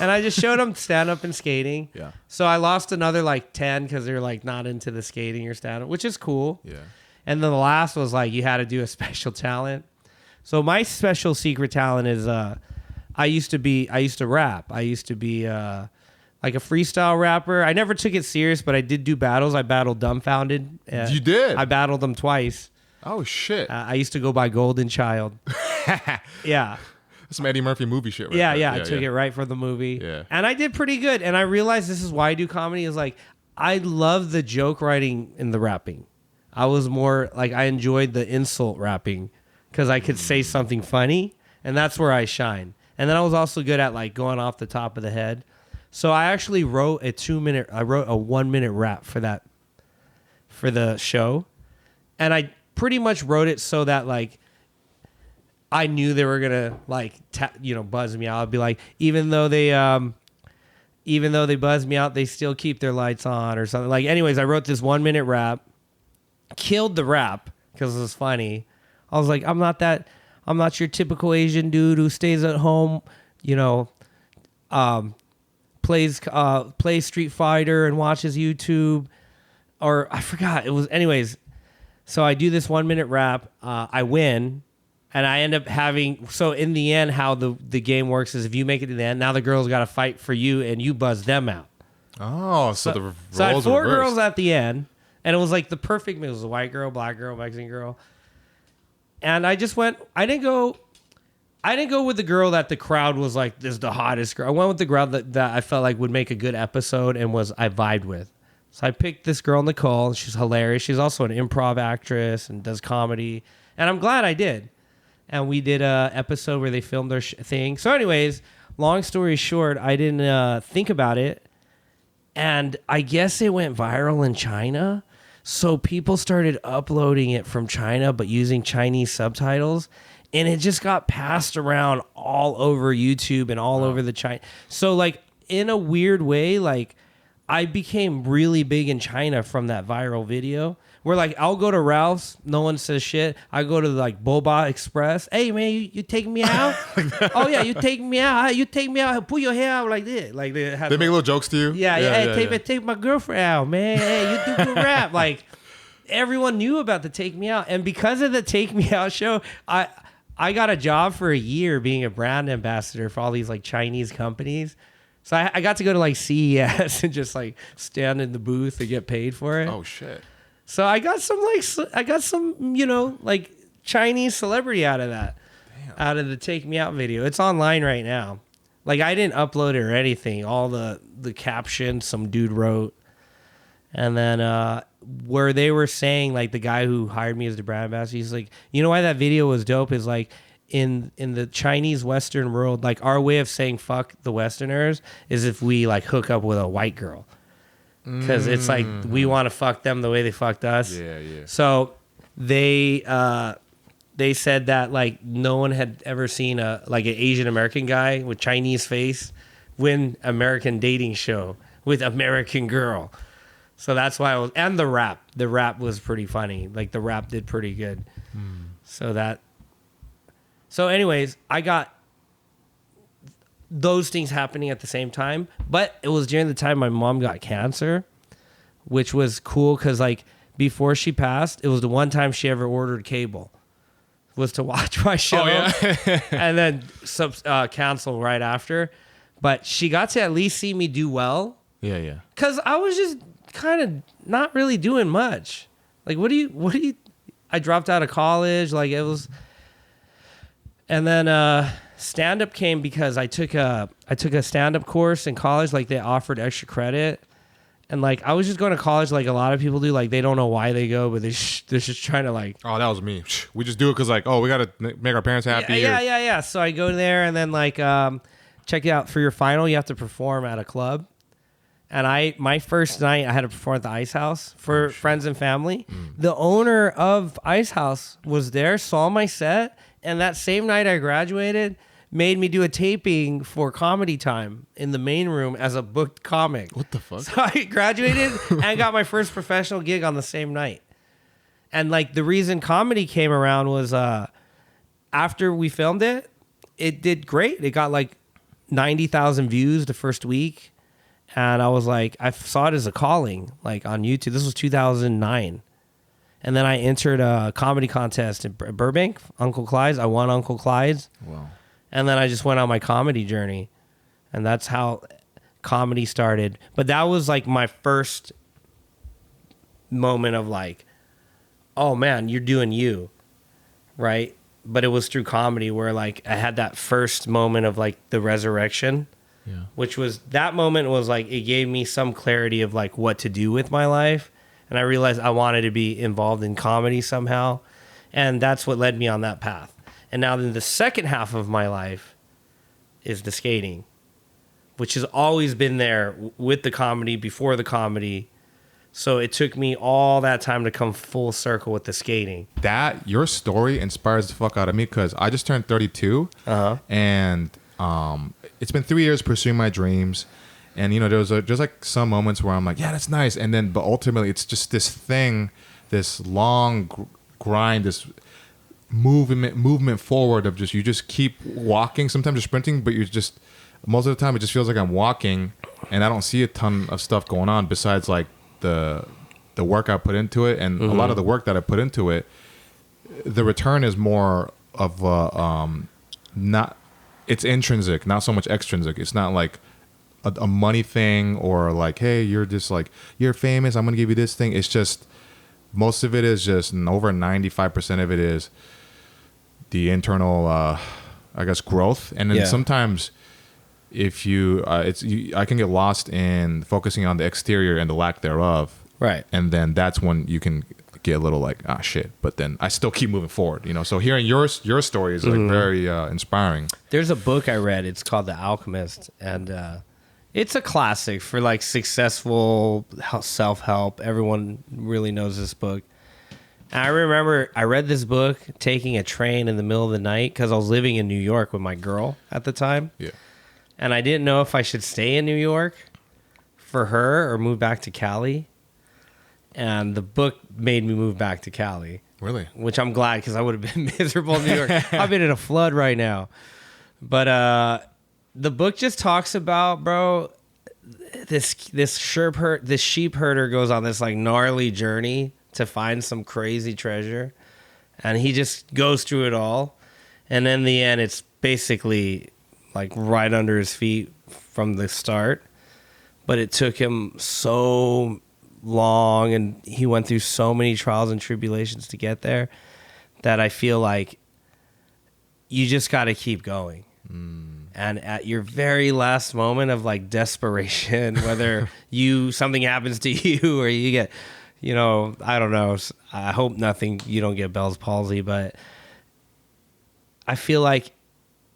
S2: and I just showed them stand up and skating.
S1: Yeah.
S2: So I lost another like 10 because they're like not into the skating or stand up, which is cool.
S1: Yeah.
S2: And then the last was like you had to do a special talent. So my special secret talent is I used to rap. I used to be like a freestyle rapper. I never took it serious, but I did do battles. I battled Dumbfounded.
S1: You did?
S2: I battled them twice.
S1: Oh shit.
S2: I used to go by Golden Child. Yeah.
S1: That's some Eddie Murphy movie shit, right?
S2: Yeah,
S1: there.
S2: yeah. I took it right for the movie.
S1: Yeah.
S2: And I did pretty good. And I realized this is why I do comedy is like I love the joke writing in the rapping. I was more like I enjoyed the insult rapping because I could say something funny, and that's where I shine. And then I was also good at like going off the top of the head. So I actually wrote a 1-minute rap for the show. And I pretty much wrote it so that like I knew they were gonna like buzz me out. I'd be like, even though they buzz me out, they still keep their lights on or something. Like, anyways, I wrote this 1-minute rap, killed the rap because it was funny. I was like, I'm not your typical Asian dude who stays at home plays Street Fighter and watches YouTube, or I forgot it was. Anyways, so I do this 1 minute rap. I win, and I end up having. So in the end, how the game works is if you make it to the end, now the girls got to fight for you, and you buzz them out.
S1: Oh, so the roles
S2: so I had 4
S1: reversed.
S2: girls at the end, and it was like the perfect mix. It was a white girl, black girl, Mexican girl, and I just went. I didn't go with the girl that the crowd was like, this is the hottest girl. I went with the girl that I felt like would make a good episode and I vibed with. So I picked this girl, Nicole. She's hilarious. She's also an improv actress and does comedy. And I'm glad I did. And we did a episode where they filmed their thing. So anyways, long story short, I didn't think about it. And I guess it went viral in China. So people started uploading it from China, but using Chinese subtitles. And it just got passed around all over YouTube and all over the China. So like in a weird way, like I became really big in China from that viral video. Where like I'll go to Ralph's, no one says shit. I go to like Boba Express. Hey man, you taking me out? Oh yeah, you taking me out? You take me out? Pull your hair out like this. Like they make
S1: little jokes to you.
S2: Hey, take my girlfriend out, man. Hey, you do good rap. Like everyone knew about the Take Me Out, and because of the Take Me Out show, I got a job for a year being a brand ambassador for all these like Chinese companies. So I got to go to like CES and just like stand in the booth and get paid for it.
S1: Oh shit.
S2: So I got some like Chinese celebrity out of that. Damn. Out of the Take Me Out video. It's online right now. Like I didn't upload it or anything. All the caption some dude wrote. And then where they were saying, like, the guy who hired me as the brand ambassador, he's like, you know why that video was dope is, like, in the Chinese Western world, like, our way of saying fuck the Westerners is if we, like, hook up with a white girl. Because it's like, we want to fuck them the way they fucked us.
S1: Yeah, yeah.
S2: So they said that, like, no one had ever seen an Asian American guy with Chinese face win American dating show with American girl. So that's why and the rap was pretty funny. Like the rap did pretty good. So anyways, I got those things happening at the same time, but it was during the time my mom got cancer, which was cool because like before she passed, it was the one time she ever ordered cable was to watch my show. Oh, yeah. And then cancel right after. But she got to at least see me do well.
S1: Yeah, yeah.
S2: Because I was just kind of not really doing much. Like, what do you I dropped out of college. Like it was, and then stand-up came because I took a stand-up course in college. Like they offered extra credit. And like I was just going to college like a lot of people do. Like they don't know why they go, but they're just trying to like.
S1: Oh, that was me. We just do it because like, oh, we got to make our parents happy.
S2: Yeah. So I go there and then like check it out for your final. You have to perform at a club. And my first night I had to perform at the Ice House for friends and family. The owner of Ice House was there, saw my set, and that same night I graduated, made me do a taping for Comedy Time in the main room as a booked comic.
S1: What the fuck?
S2: So I graduated and got my first professional gig on the same night. And like the reason comedy came around was after we filmed it, it did great. It got like 90,000 views the first week. And I was like, I saw it as a calling, like on YouTube. This was 2009. And then I entered a comedy contest in Burbank, Uncle Clyde's. I won Uncle Clyde's.
S1: Wow.
S2: And then I just went on my comedy journey. And that's how comedy started. But that was like my first moment of like, oh man, you're doing you, right? But it was through comedy where like I had that first moment of like the resurrection. Yeah. Which was, that moment was like, it gave me some clarity of like what to do with my life. And I realized I wanted to be involved in comedy somehow. And that's what led me on that path. And now then the second half of my life is the skating, which has always been there with the comedy, before the comedy. So it took me all that time to come full circle with the skating.
S1: Your story inspires the fuck out of me because I just turned 32. And it's been 3 years pursuing my dreams, and you know there's like some moments where I'm like, yeah, that's nice, and then but ultimately it's just this thing, this long grind, this movement forward of just you just keep walking. Sometimes you're sprinting, but you're just most of the time it just feels like I'm walking, and I don't see a ton of stuff going on besides like the work I put into it, and a lot of the work that I put into it. The return is more of not. It's intrinsic, not so much extrinsic. It's not like a money thing or like, hey, you're just like you're famous. I'm gonna give you this thing. It's just most of it is just, and over 95% of it is the internal, I guess, growth. And then sometimes if I can get lost in focusing on the exterior and the lack thereof.
S2: Right.
S1: And then that's when you can get a little like, shit. But then I still keep moving forward, you know? So hearing your story is like very inspiring.
S2: There's a book I read. It's called The Alchemist. And it's a classic for like successful self-help. Everyone really knows this book. And I remember I read this book taking a train in the middle of the night because I was living in New York with my girl at the time.
S1: Yeah.
S2: And I didn't know if I should stay in New York for her or move back to Cali. And the book made me move back to Cali.
S1: Really?
S2: Which I'm glad because I would have been miserable in New York. I've been in a flood right now. But the book just talks about, bro, this sheep herder goes on this like gnarly journey to find some crazy treasure, and he just goes through it all, and in the end it's basically like right under his feet from the start. But it took him so long, and he went through so many trials and tribulations to get there, that I feel like you just got to keep going. And at your very last moment of like desperation, whether something happens to you or you get, you know, I don't know. I hope you don't get Bell's palsy, but I feel like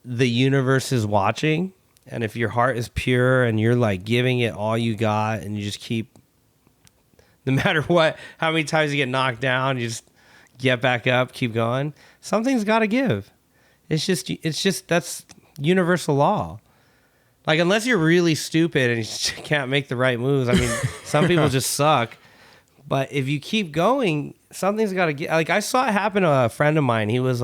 S2: the universe is watching. And if your heart is pure and you're like giving it all you got, and you just keep, no matter what, how many times you get knocked down, you just get back up, keep going. Something's got to give. It's just that's universal law. Like, unless you're really stupid and you just can't make the right moves. I mean, some people just suck. But if you keep going, something's got to get. Like, I saw it happen to a friend of mine. He was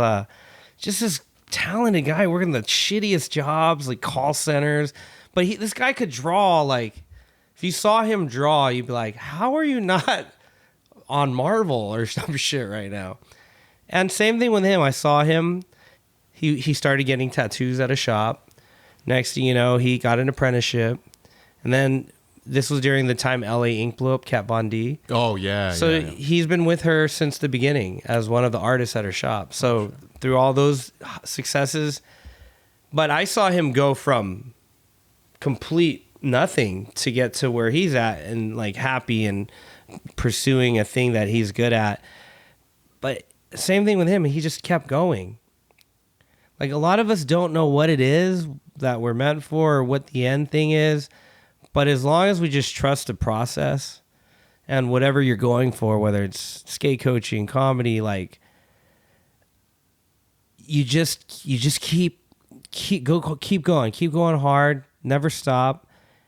S2: just this talented guy working the shittiest jobs, like call centers. But this guy could draw. Like, if you saw him draw, you'd be like, how are you not on Marvel or some shit right now? And same thing with him. I saw him. He started getting tattoos at a shop. Next thing you know, he got an apprenticeship. And then this was during the time LA Ink blew up, Kat Von D.
S1: Oh, yeah.
S2: So he's been with her since the beginning as one of the artists at her shop. So through all those successes. But I saw him go from complete nothing to get to where he's at and like happy and pursuing a thing that he's good at. But same thing with him. He just kept going. Like, a lot of us don't know what it is that we're meant for or what the end thing is. But as long as we just trust the process and whatever you're going for, whether it's skate coaching, comedy, like, you just keep going hard, never stop.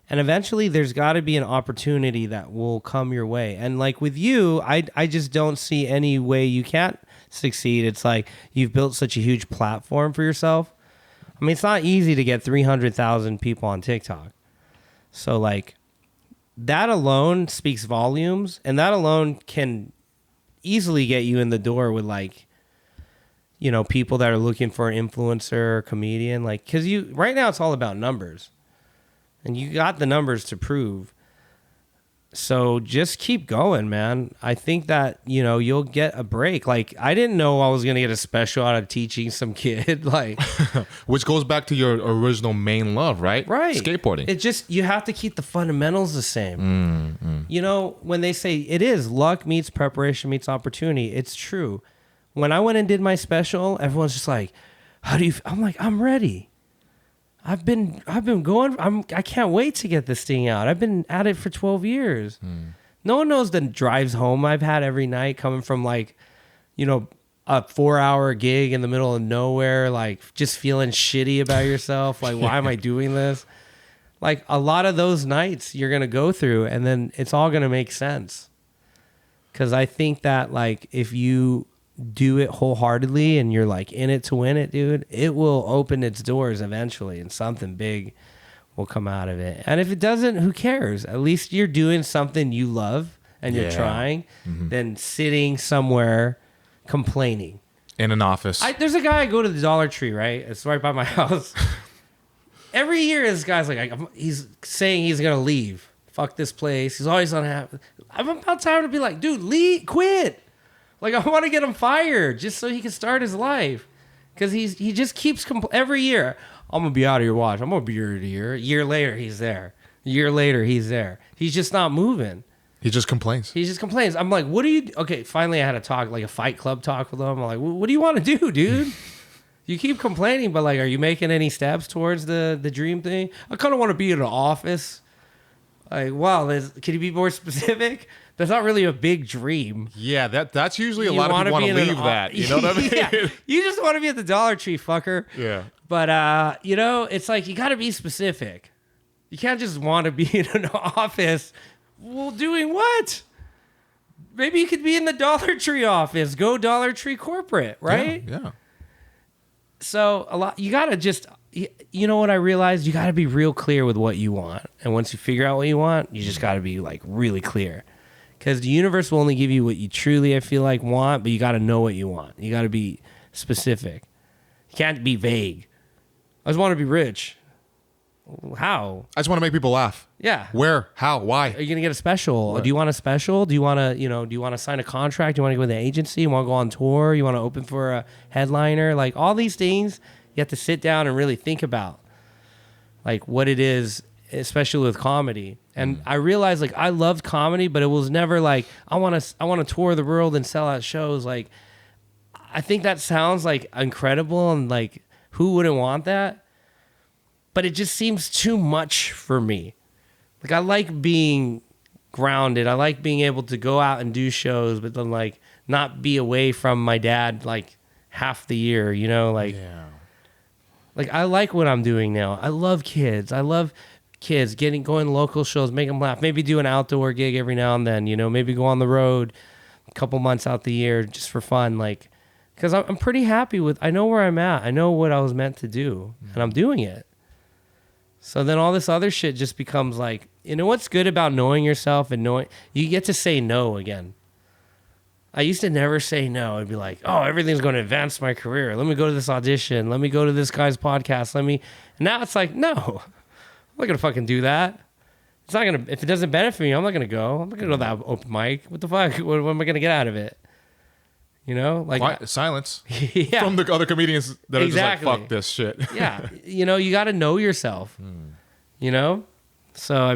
S2: And eventually there's got to be an opportunity that will come your way. And like with you, I just don't see any way you can't succeed. It's like you've built such a huge platform for yourself. I mean, it's not easy to get 300,000 people on TikTok. So like that alone speaks volumes, and that alone can easily get you in the door with like, you know, people that are looking for an influencer or comedian. Like, cause right now it's all about numbers, and you got the numbers to prove. So just keep going, man. I think that, you know, you'll get a break. Like, I didn't know I was going to get a special out of teaching some kid. Like,
S1: which goes back to your original main love, right?
S2: Right.
S1: Skateboarding.
S2: It just, you have to keep the fundamentals the same. You know, when they say it is luck meets preparation meets opportunity, it's true. When I went and did my special, everyone's just like, how do you, I'm like, I'm ready. I've been going. I can't wait to get this thing out. I've been at it for 12 years. No one knows the drives home I've had every night coming from like, you know, a 4-hour gig in the middle of nowhere, like just feeling shitty about yourself. Like, why am I doing this? Like, a lot of those nights you're going to go through, and then it's all going to make sense. Because I think that like if you do it wholeheartedly and you're like in it to win it, dude, it will open its doors eventually and something big will come out of it. And if it doesn't, who cares? At least you're doing something you love and you're trying than sitting somewhere complaining.
S1: In an office.
S2: There's a guy I go to the Dollar Tree, right? It's right by my house. Every year this guy's like, he's saying he's going to leave. Fuck this place. He's always unhappy. I'm about time to be like, dude, leave, quit. Like, I want to get him fired just so he can start his life. Because he just keeps, every year, I'm going to be out of your watch. I'm going to be here a year. A year later, he's there. A year later, he's there. He's just not moving.
S1: He just complains.
S2: He just complains. I'm like, what do you... Okay, finally I had a talk, like a Fight Club talk with him. I'm like, what do you want to do, dude? You keep complaining, but like, are you making any steps towards the dream thing? I kind of want to be in an office. Like, wow, can you be more specific? That's not really a big dream.
S1: Yeah, that's usually a lot of people want to leave that. You know what I mean?
S2: Yeah, you just want to be at the Dollar Tree, fucker.
S1: Yeah.
S2: But, it's like you got to be specific. You can't just want to be in an office. Well, doing what? Maybe you could be in the Dollar Tree office. Go Dollar Tree corporate, right?
S1: Yeah.
S2: So you got to just, you know what I realized? You got to be real clear with what you want. And once you figure out what you want, you just got to be like really clear. Because the universe will only give you what you truly, I feel like, want, but you got to know what you want. You got to be specific. You can't be vague. I just want to be rich. How?
S1: I just want to make people laugh.
S2: Yeah.
S1: Where? How? Why?
S2: Are you gonna get a special?
S1: Right.
S2: Do you want a special? Do you want to, do you want to sign a contract? Do you want to go with an agency? You want to go on tour? You want to open for a headliner? Like all these things, you have to sit down and really think about, like what it is, especially with comedy. And I realized like I loved comedy, but it was never like I want to tour the world and sell out shows. Like I think that sounds like incredible and like who wouldn't want that? But it just seems too much for me. Like I like being grounded. I like being able to go out and do shows, but then like not be away from my dad like half the year, like like I like what I'm doing now. I love kids. I love kids going to local shows, make them laugh. Maybe do an outdoor gig every now and then, maybe go on the road a couple months out the year just for fun. Like, cause I'm pretty happy I know where I'm at. I know what I was meant to do and I'm doing it. So then all this other shit just becomes like, what's good about knowing yourself and knowing you get to say no again. I used to never say no. I'd be like, oh, everything's going to advance my career. Let me go to this audition. Let me go to this guy's podcast. And now it's like, no, I'm not going to fucking do that. It's not going to, if it doesn't benefit me, I'm not going to go. I'm not going to go to that open mic. What the fuck? What am I going to get out of it? Like
S1: silence
S2: yeah.
S1: from the other comedians that
S2: exactly.
S1: are just like, fuck this shit.
S2: Yeah. You got to know yourself, So,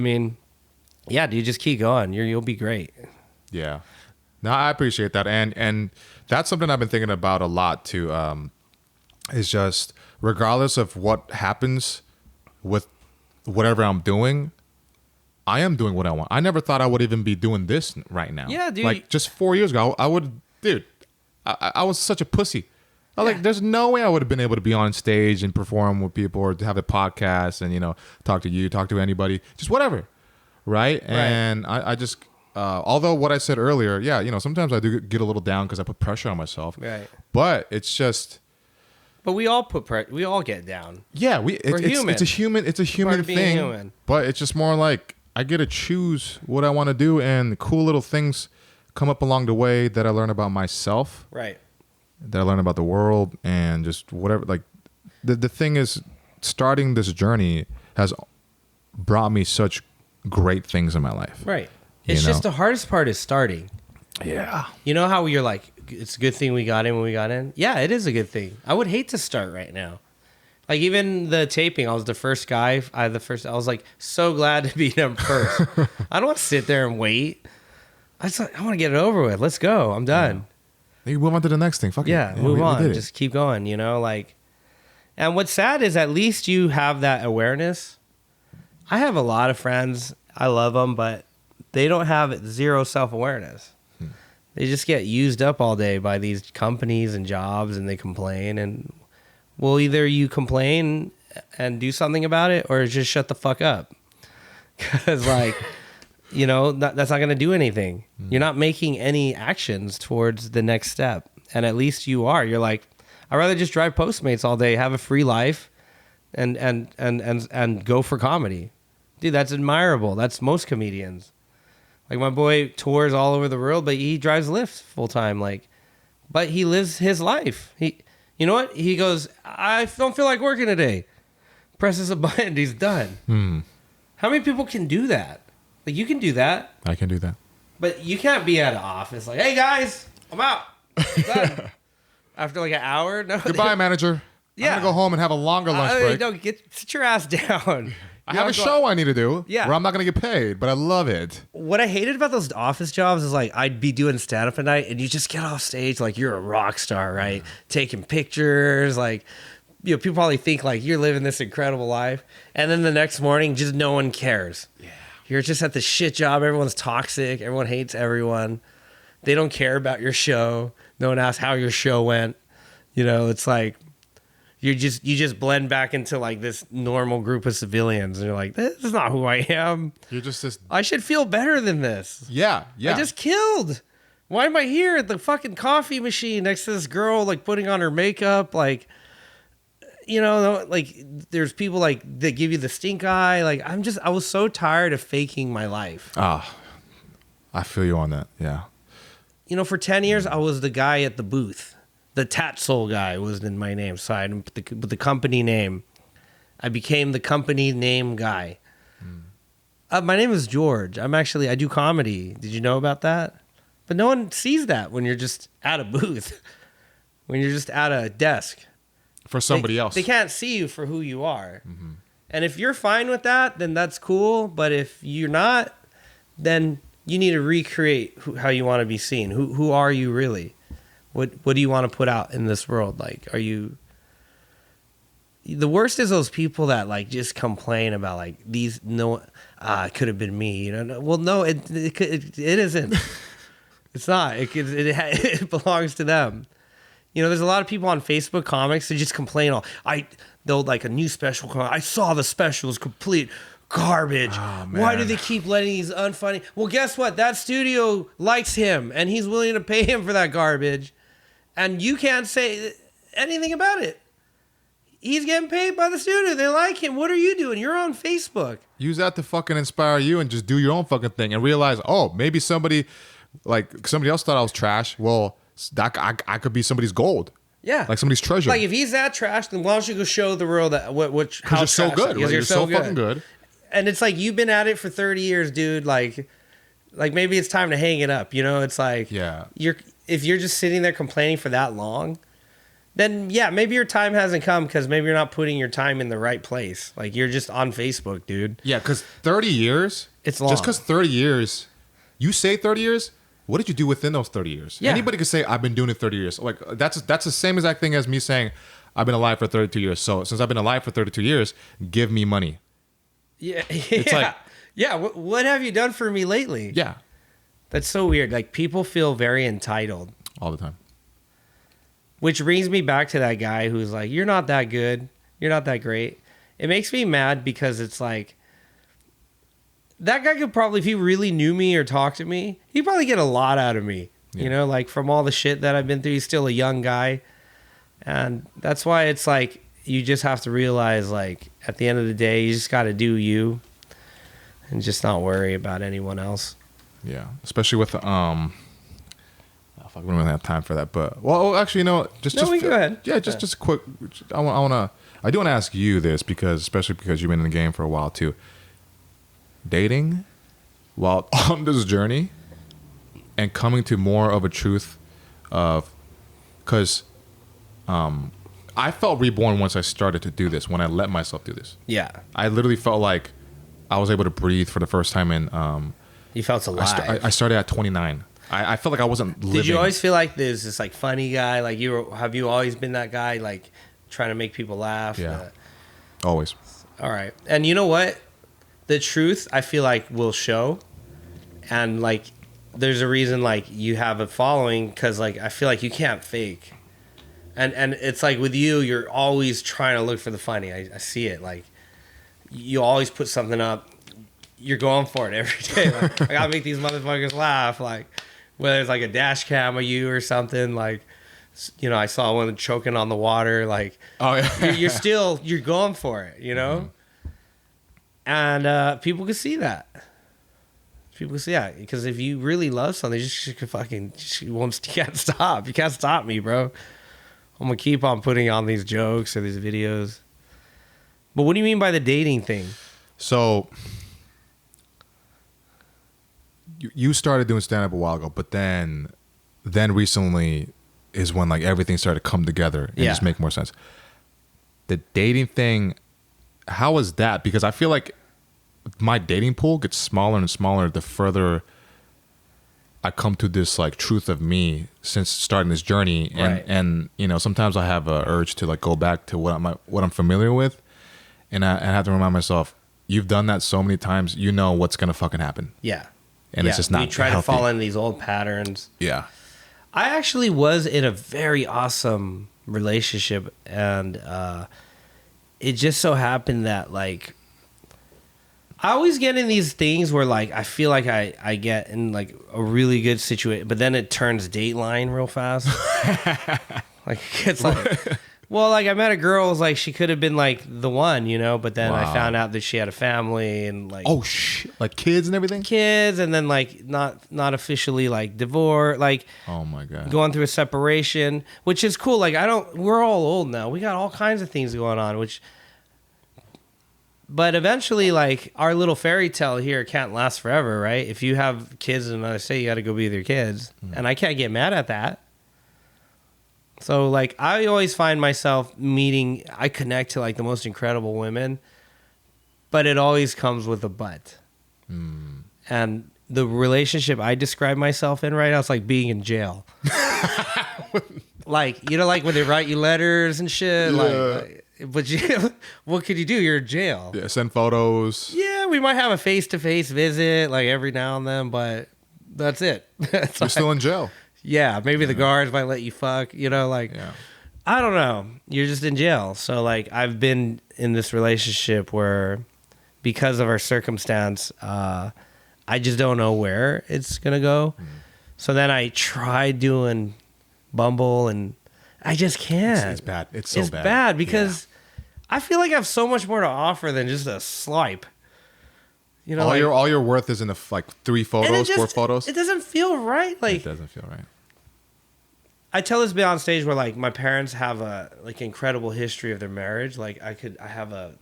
S2: dude, just keep going. You'll be great.
S1: Yeah. No, I appreciate that. And that's something I've been thinking about a lot too. Is just regardless of what happens with whatever I'm doing, I am doing what I want. I never thought I would even be doing this right now.
S2: Yeah, dude.
S1: Like just 4 years ago, I would, dude, I was such a pussy. I was like, there's no way I would have been able to be on stage and perform with people or to have a podcast and, talk to anybody, just whatever. Right. And I just, although what I said earlier, sometimes I do get a little down because I put pressure on myself.
S2: Right.
S1: But it's just.
S2: But we all we all get down.
S1: Yeah. We're human. It's a human thing.
S2: Human.
S1: But it's just more like I get to choose what I want to do and cool little things come up along the way that I learn about myself.
S2: Right.
S1: That I learn about the world and just whatever. Like the thing is, starting this journey has brought me such great things in my life.
S2: Right. It's just the hardest part is starting.
S1: Yeah.
S2: You know how you're like, it's a good thing we got in when we got in? Yeah, it is a good thing. I would hate to start right now. Like even the taping, I was the first guy. I was like so glad to be them first. I don't want to sit there and wait. I want to get it over with. Let's go. I'm done.
S1: Yeah. You move on to the next thing. Fuck
S2: yeah, move on. Just keep going, And what's sad is at least you have that awareness. I have a lot of friends. I love them, but they don't have zero self-awareness. They just get used up all day by these companies and jobs, and they complain. And well, either you complain and do something about it, or just shut the fuck up. Because that's not going to do anything. You're not making any actions towards the next step. And at least you are. You're like, I'd rather just drive Postmates all day, have a free life, and go for comedy. Dude, that's admirable. That's most comedians. Like my boy tours all over the world, but he drives Lyft full time. Like, but he lives his life. You know what? He goes, I don't feel like working today. Presses a button, he's done. How many people can do that? Like, you can do that.
S1: I can do that.
S2: But you can't be at an office like, hey guys, I'm out. I'm done. After like an hour? No.
S1: Goodbye, manager.
S2: Yeah.
S1: I'm gonna go home and have a longer lunch break.
S2: No, sit your ass down.
S1: I have a show I need to do.
S2: Yeah.
S1: Where I'm not gonna get paid, but I love it.
S2: What I hated about those office jobs is like I'd be doing stand-up at night and you just get off stage like you're a rock star, right? Taking pictures, like, you know, people probably think like you're living this incredible life. And then the next morning, just no one cares. Yeah. You're just at the shit job. Everyone's toxic. Everyone hates everyone. They don't care about your show. No one asks how your show went. You know, it's like you just blend back into like this normal group of civilians, and you're like, this is not who I am.
S1: You're just this.
S2: I should feel better than this.
S1: Yeah.
S2: I just killed. Why am I here at the fucking coffee machine next to this girl like putting on her makeup? Like, you know, like there's people like that give you the stink eye. Like I was so tired of faking my life.
S1: I feel you on that. Yeah.
S2: You know, for 10 years, I was the guy at the booth. The Tat Soul guy was in my name. So I didn't put the company name. I became the company name guy. My name is George. I do comedy. Did you know about that? But no one sees that when you're just at a booth. When you're just at a desk.
S1: For somebody else.
S2: They can't see you for who you are. And if you're fine with that, then that's cool. But if you're not, then you need to recreate how you want to be seen. Who are you really? What do you want to put out in this world? Like, are you... The worst is those people that like just complain about like these, it could have been me. You know? Well, no, it isn't. It's not. It belongs to them. You know, there's a lot of people on Facebook comics that just complain. They'll like a new special. I saw the special is complete garbage.
S1: Oh,
S2: why do they keep letting these unfunny? Well, guess what? That studio likes him, and he's willing to pay him for that garbage, and you can't say anything about it. He's getting paid by the studio. They like him. What are you doing? You're on Facebook.
S1: Use that to fucking inspire you and just do your own fucking thing and realize, oh, maybe somebody else thought I was trash. Well, I could be somebody's gold.
S2: Yeah.
S1: Like somebody's treasure.
S2: Like if he's that trash, then why don't you go show the world how
S1: you're so good. Right? You're so fucking good.
S2: And it's like you've been at it for 30 years, dude. Like maybe it's time to hang it up. You know, it's like if you're just sitting there complaining for that long, then yeah, maybe your time hasn't come because maybe you're not putting your time in the right place. Like you're just on Facebook, dude.
S1: Yeah, because 30 years,
S2: it's long.
S1: Just because 30 years, you say 30 years, what did you do within those 30 years? Yeah. Anybody could say, I've been doing it 30 years. Like that's the same exact thing as me saying, I've been alive for 32 years. So since I've been alive for 32 years, give me money.
S2: Yeah. It's like, yeah. What have you done for me lately?
S1: Yeah.
S2: That's so weird. Like people feel very entitled.
S1: All the time.
S2: Which brings me back to that guy who's like, you're not that good. You're not that great. It makes me mad because it's like, that guy could probably, if he really knew me or talked to me, he'd probably get a lot out of me. Yeah. You know, like from all the shit that I've been through, he's still a young guy. And that's why it's like, you just have to realize like at the end of the day, you just got to do you and just not worry about anyone else.
S1: Yeah. Especially with, we don't really have time for that, but actually, you know,
S2: go ahead.
S1: Yeah, just a quick. I do want to ask you this especially because you've been in the game for a while too. Dating, while on this journey, and coming to more of a truth of, because, I felt reborn once I started to do this. When I let myself do this,
S2: yeah,
S1: I literally felt like I was able to breathe for the first time. In
S2: you felt alive.
S1: I started at 29. I felt like I wasn't living.
S2: Did you always feel like there's this like funny guy? Like have you always been that guy like trying to make people laugh?
S1: Yeah. Always.
S2: All right. And you know what? The truth I feel like will show. And like there's a reason like you have a following because like I feel like you can't fake. And it's like with you, you're always trying to look for the funny. I see it. Like you always put something up. You're going for it every day. Like, I gotta make these motherfuckers laugh. Like whether it's like a dash cam of you or something, like You know, I saw one choking on the water. Like,
S1: Oh yeah.
S2: you're going for it, you know? And people can see that. People see that. Because if you really love something, you can't stop. You can't stop me, bro. I'm going to keep on putting on these jokes or these videos. But what do you mean by the dating thing?
S1: So you started doing stand-up a while ago, but then recently is when like everything started to come together and just make more sense. The dating thing, how was that? Because I feel like my dating pool gets smaller and smaller the further I come to this like truth of me since starting this journey. And you know, sometimes I have a urge to like go back to what I'm familiar with, and I have to remind myself, you've done that so many times, you know what's gonna fucking happen.
S2: Yeah.
S1: And it's just not
S2: you try
S1: healthy.
S2: to fall into these old patterns.
S1: Yeah.
S2: I actually was in a very awesome relationship, and it just so happened that like I always get in these things where like I feel like I get in like a really good situation, but then it turns Dateline real fast. Like it's like, well, like I met a girl, it was like she could have been like the one, you know, but then I found out that she had a family and like
S1: like kids and everything.
S2: Kids, and then like not officially like divorced, like
S1: oh my god,
S2: going through a separation, which is cool. Like we're all old now. We got all kinds of things going on, but eventually, like, our little fairy tale here can't last forever, right? If you have kids in another state, you got to go be with your kids. And I can't get mad at that. So, like, I always find myself I connect to, like, the most incredible women, but it always comes with a but. And the relationship I describe myself in right now, it's like being in jail. Like, you know, like when they write you letters and shit, like but what could you do? You're in jail.
S1: Yeah, send photos.
S2: Yeah, we might have a face-to-face visit like every now and then, but that's it.
S1: You're still in jail.
S2: Yeah, maybe the guards might let you fuck, you know, like, I don't know. You're just in jail. So, like, I've been in this relationship where because of our circumstance, I just don't know where it's going to go. So then I tried doing Bumble and I just can't.
S1: It's bad. It's so bad.
S2: It's bad because I feel like I have so much more to offer than just a swipe. You know,
S1: all your worth is in the like 3 photos, 4 photos.
S2: It doesn't feel right. Like
S1: it doesn't feel right.
S2: I tell this bit on stage where like my parents have a like incredible history of their marriage. Like I have a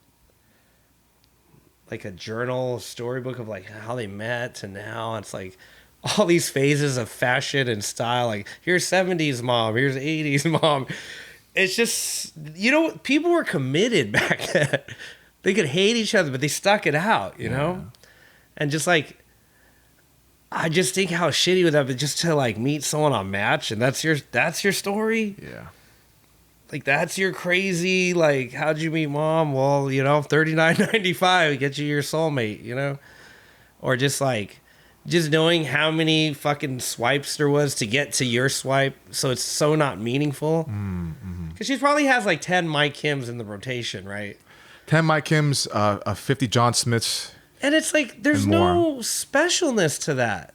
S2: journal, storybook of like how they met and now it's like all these phases of fashion and style. Like here's 70s mom, here's 80s mom. It's just, you know, people were committed back then. They could hate each other, but they stuck it out, you know? And just like, I just think how shitty would that be just to like meet someone on Match and that's your story?
S1: Yeah.
S2: Like that's your crazy, like, how'd you meet mom? Well, you know, $39.95 get you your soulmate, you know? Or just like, just knowing how many fucking swipes there was to get to your swipe, so it's so not meaningful. Because she probably has like 10 Mike Kims in the rotation, right?
S1: 10 Mike Kims, 50 John Smiths.
S2: And it's like, there's no specialness to that.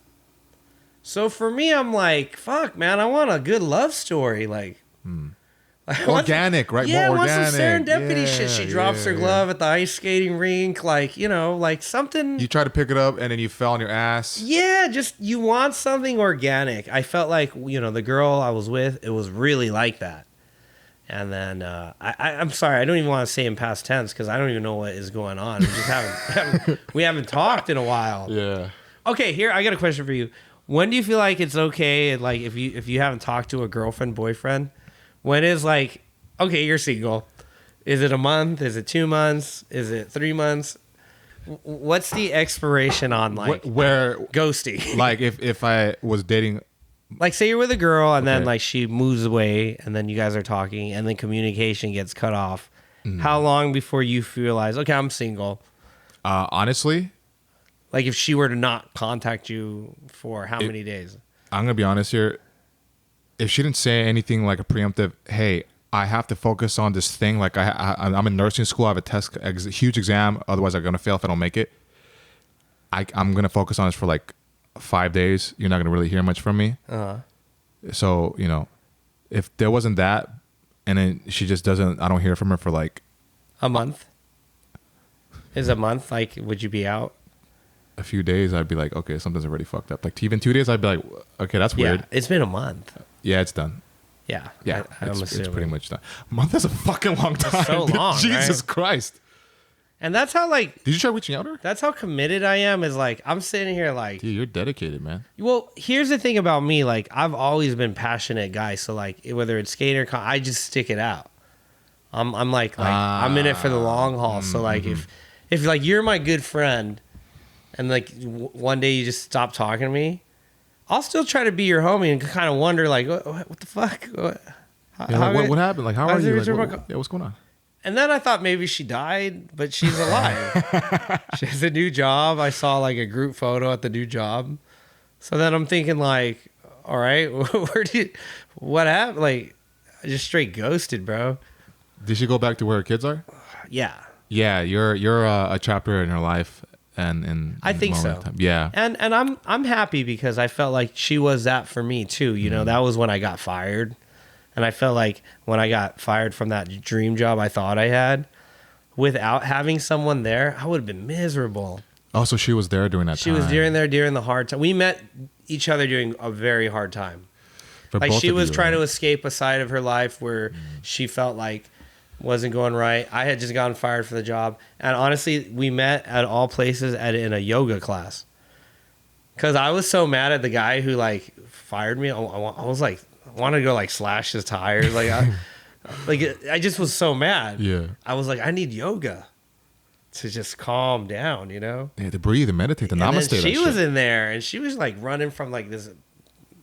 S2: So for me, I'm like, fuck, man, I want a good love story. Like,
S1: organic, right?
S2: Yeah,
S1: more
S2: I want
S1: organic.
S2: some serendipity shit. She drops her glove at the ice skating rink, like, you know, like something.
S1: You try to pick it up and then you fell on your ass.
S2: Yeah, just you want something organic. I felt like, you know, the girl I was with, it was really like that. And then I'm sorry, I don't even want to say in past tense because I don't even know what is going on. We just we haven't talked in a while.
S1: Yeah.
S2: Okay, here I got a question for you. When do you feel like it's okay, like if you haven't talked to a girlfriend, boyfriend? When is like, okay, you're single. Is it a month? Is it 2 months? Is it 3 months? What's the expiration on like
S1: where
S2: ghosting?
S1: Like if I was dating,
S2: like say you're with a girl and then like she moves away and then you guys are talking and then communication gets cut off. How long before you realize, okay, I'm single?
S1: Honestly,
S2: like if she were to not contact you for how many days? I'm
S1: gonna be honest here. If she didn't say anything like a preemptive, hey, I have to focus on this thing. Like I'm in nursing school. I have a huge exam. Otherwise, I'm gonna fail if I don't make it. I'm gonna focus on this for like 5 days. You're not gonna really hear much from me. So you know, if there wasn't that, and then she just doesn't, I don't hear from her for like
S2: a month. Is a month like? Would you be out?
S1: A few days, I'd be like, okay, something's already fucked up. Like even 2 days, I'd be like, okay, that's weird.
S2: Yeah, it's been a month.
S1: Yeah, it's done.
S2: Yeah,
S1: Yeah,
S2: I'm
S1: it's pretty much done. A month is a fucking long time.
S2: So long,
S1: Jesus
S2: right?
S1: Christ.
S2: And that's how like.
S1: Did you try reaching out to her?
S2: That's how committed I am. Is like I'm sitting here like.
S1: Dude, you're dedicated, man.
S2: Well, here's the thing about me. Like I've always been passionate guy. So like whether it's skate or I just stick it out. I'm like I'm in it for the long haul. So like if like you're my good friend, and like one day you just stop talking to me, I'll still try to be your homie and kind of wonder like what the fuck.
S1: What happened? Like how are you? Like, what's going on?
S2: And then I thought maybe she died, but she's alive. She has a new job. I saw like a group photo at the new job. So then I'm thinking like, all right, what happened? Like, I just straight ghosted, bro.
S1: Did she go back to where her kids are?
S2: Yeah.
S1: Yeah, you're a chapter in her life, and
S2: I think so.
S1: Yeah.
S2: And I'm happy because I felt like she was that for me too. You know, that was when I got fired. And I felt like when I got fired from that dream job I thought I had, without having someone there, I would have been miserable.
S1: Oh, so she was there during that time.
S2: She was during the hard time. We met each other during a very hard time.
S1: For
S2: like
S1: both
S2: she
S1: of
S2: was
S1: you,
S2: trying
S1: right?
S2: to escape a side of her life where she felt like wasn't going right. I had just gotten fired for the job. And honestly, we met at all places in a yoga class. Because I was so mad at the guy who like fired me. I was like, I wanted to go like slash his tires. Like, I just was so mad.
S1: Yeah.
S2: I was like, I need yoga to just calm down, you know?
S1: Yeah, to breathe and meditate, the namaste.
S2: And she was in there and she was like running from like this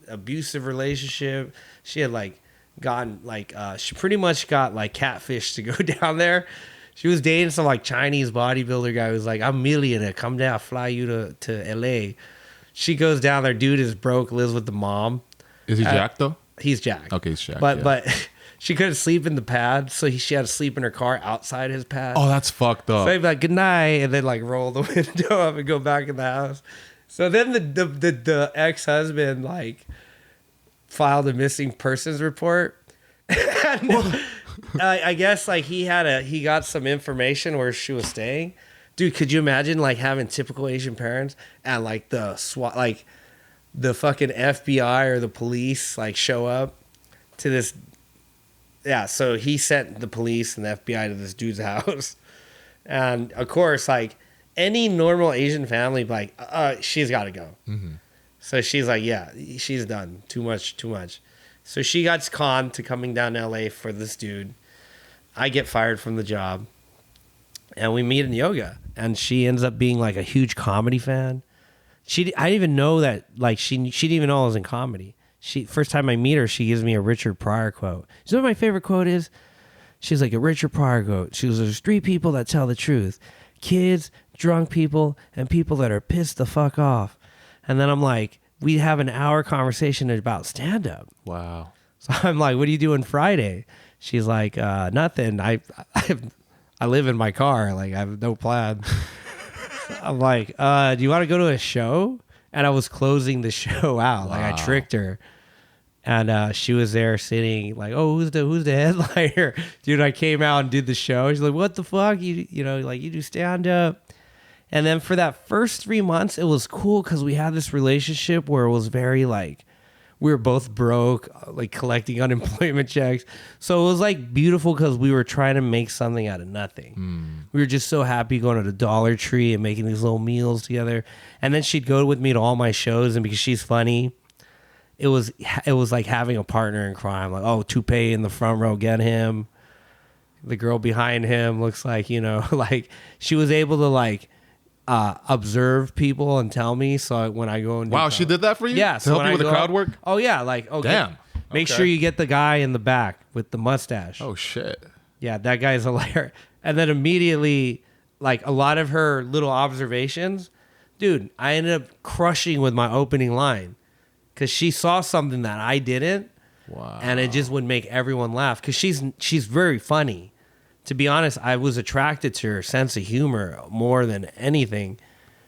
S2: abusive relationship. She had like gotten like, she pretty much got like catfish to go down there. She was dating some like Chinese bodybuilder guy who's like, I'm a millionaire. Come down, fly you to LA. She goes down there. Dude is broke, lives with the mom.
S1: Is he jacked though?
S2: He's jacked.
S1: Okay, he's jacked.
S2: But she couldn't sleep in the pad, so she had to sleep in her car outside his pad.
S1: Oh, that's fucked up.
S2: So he'd be like, good night, and then like roll the window up and go back in the house. So then the ex-husband like filed a missing persons report. And, I guess like he got some information where she was staying. Dude, could you imagine like having typical Asian parents and like the SWAT, like the fucking FBI or the police like show up to this? Yeah, so he sent the police and the FBI to this dude's house. And of course, like any normal Asian family, like, she's got to go. Mm-hmm. So she's like, yeah, she's done. Too much. So she got conned to coming down to LA for this dude. I get fired from the job. And we meet in yoga. And she ends up being like a huge comedy fan. I didn't even know that, like, she didn't even know I was in comedy. First time I meet her, she gives me a Richard Pryor quote. You know what my favorite quote is? She's like, a Richard Pryor quote. She goes, there's 3 people that tell the truth. Kids, drunk people, and people that are pissed the fuck off. And then I'm like, we have an hour conversation about stand-up.
S1: Wow.
S2: So I'm like, what are you doing Friday? She's like, nothing. I live in my car. Like, I have no plan. I'm like, do you want to go to a show? And I was closing the show out. Wow. Like, I tricked her. And she was there sitting like, oh, who's the headliner? Dude, I came out and did the show. She's like, what the fuck? You know, like, you do stand-up. And then for that first 3 months, it was cool because we had this relationship where it was very like, we were both broke, like collecting unemployment checks. So it was like beautiful because we were trying to make something out of nothing. We were just so happy going to the Dollar Tree and making these little meals together. And then she'd go with me to all my shows, and because she's funny, it was like having a partner in crime. Like, oh, Toupee in the front row, get him. The girl behind him looks like, you know, like she was able to like observe people and tell me. So when I go and
S1: wow, she did that for you?
S2: Yeah,
S1: to help you with the crowd work.
S2: Oh yeah, like okay.
S1: Damn.
S2: Make sure you get the guy in the back with the mustache.
S1: Oh shit.
S2: Yeah, that guy's hilarious. And then immediately, like a lot of her little observations, dude, I ended up crushing with my opening line because she saw something that I didn't.
S1: Wow.
S2: And it just would make everyone laugh because she's very funny. To be honest, I was attracted to her sense of humor more than anything.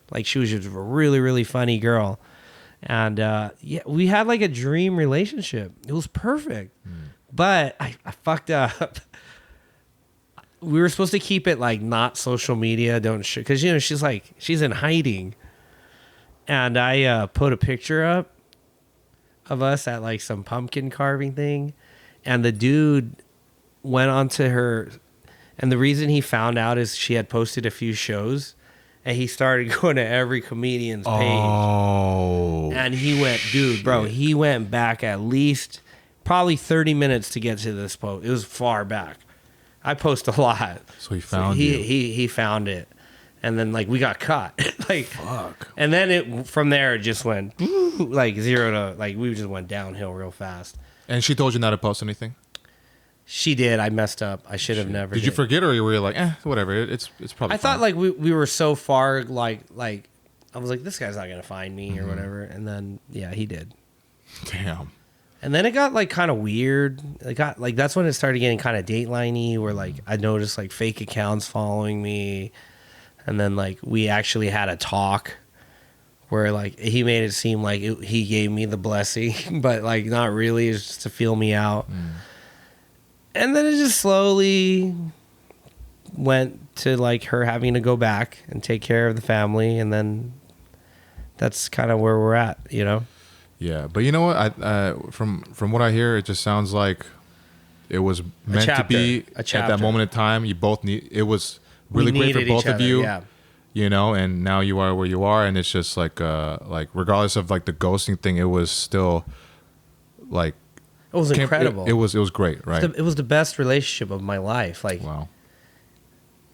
S2: Like, she was just a really, really funny girl. And, yeah, we had like a dream relationship. It was perfect. But I fucked up. We were supposed to keep it like not social media, because she's in hiding. And I put a picture up of us at like some pumpkin carving thing, and the dude went onto her, and the reason he found out is she had posted a few shows, and he started going to every comedian's page.
S1: Oh,
S2: and he went, dude, bro, he went back at least probably 30 minutes to get to this post. It was far back. I post a lot.
S1: So he found you.
S2: He found it. And then like we got caught. Like
S1: fuck.
S2: And then from there it just went like 0 to like we just went downhill real fast.
S1: And she told you not to post anything?
S2: She did. I messed up. I should have never.
S1: Did you forget, or were you like, whatever? It's probably.
S2: I thought like we were so far like I was like, this guy's not gonna find me or whatever. And then yeah, he did.
S1: Damn.
S2: And then it got like kind of weird. It got like that's when it started getting kind of Dateline-y, where like I noticed like fake accounts following me, and then like we actually had a talk where like he made it seem like he gave me the blessing, but like not really. It's just to feel me out. And then it just slowly went to like her having to go back and take care of the family, and then that's kind of where we're at, you know.
S1: Yeah, but you know what? From what I hear, it just sounds like it was meant to be at that moment in time. You both it was really great for both of you.
S2: Yeah.
S1: You know, and now you are where you are, and it's just like regardless of like the ghosting thing, it was still like
S2: it was incredible.
S1: It was great, right?
S2: It was the best relationship of my life. Like
S1: wow.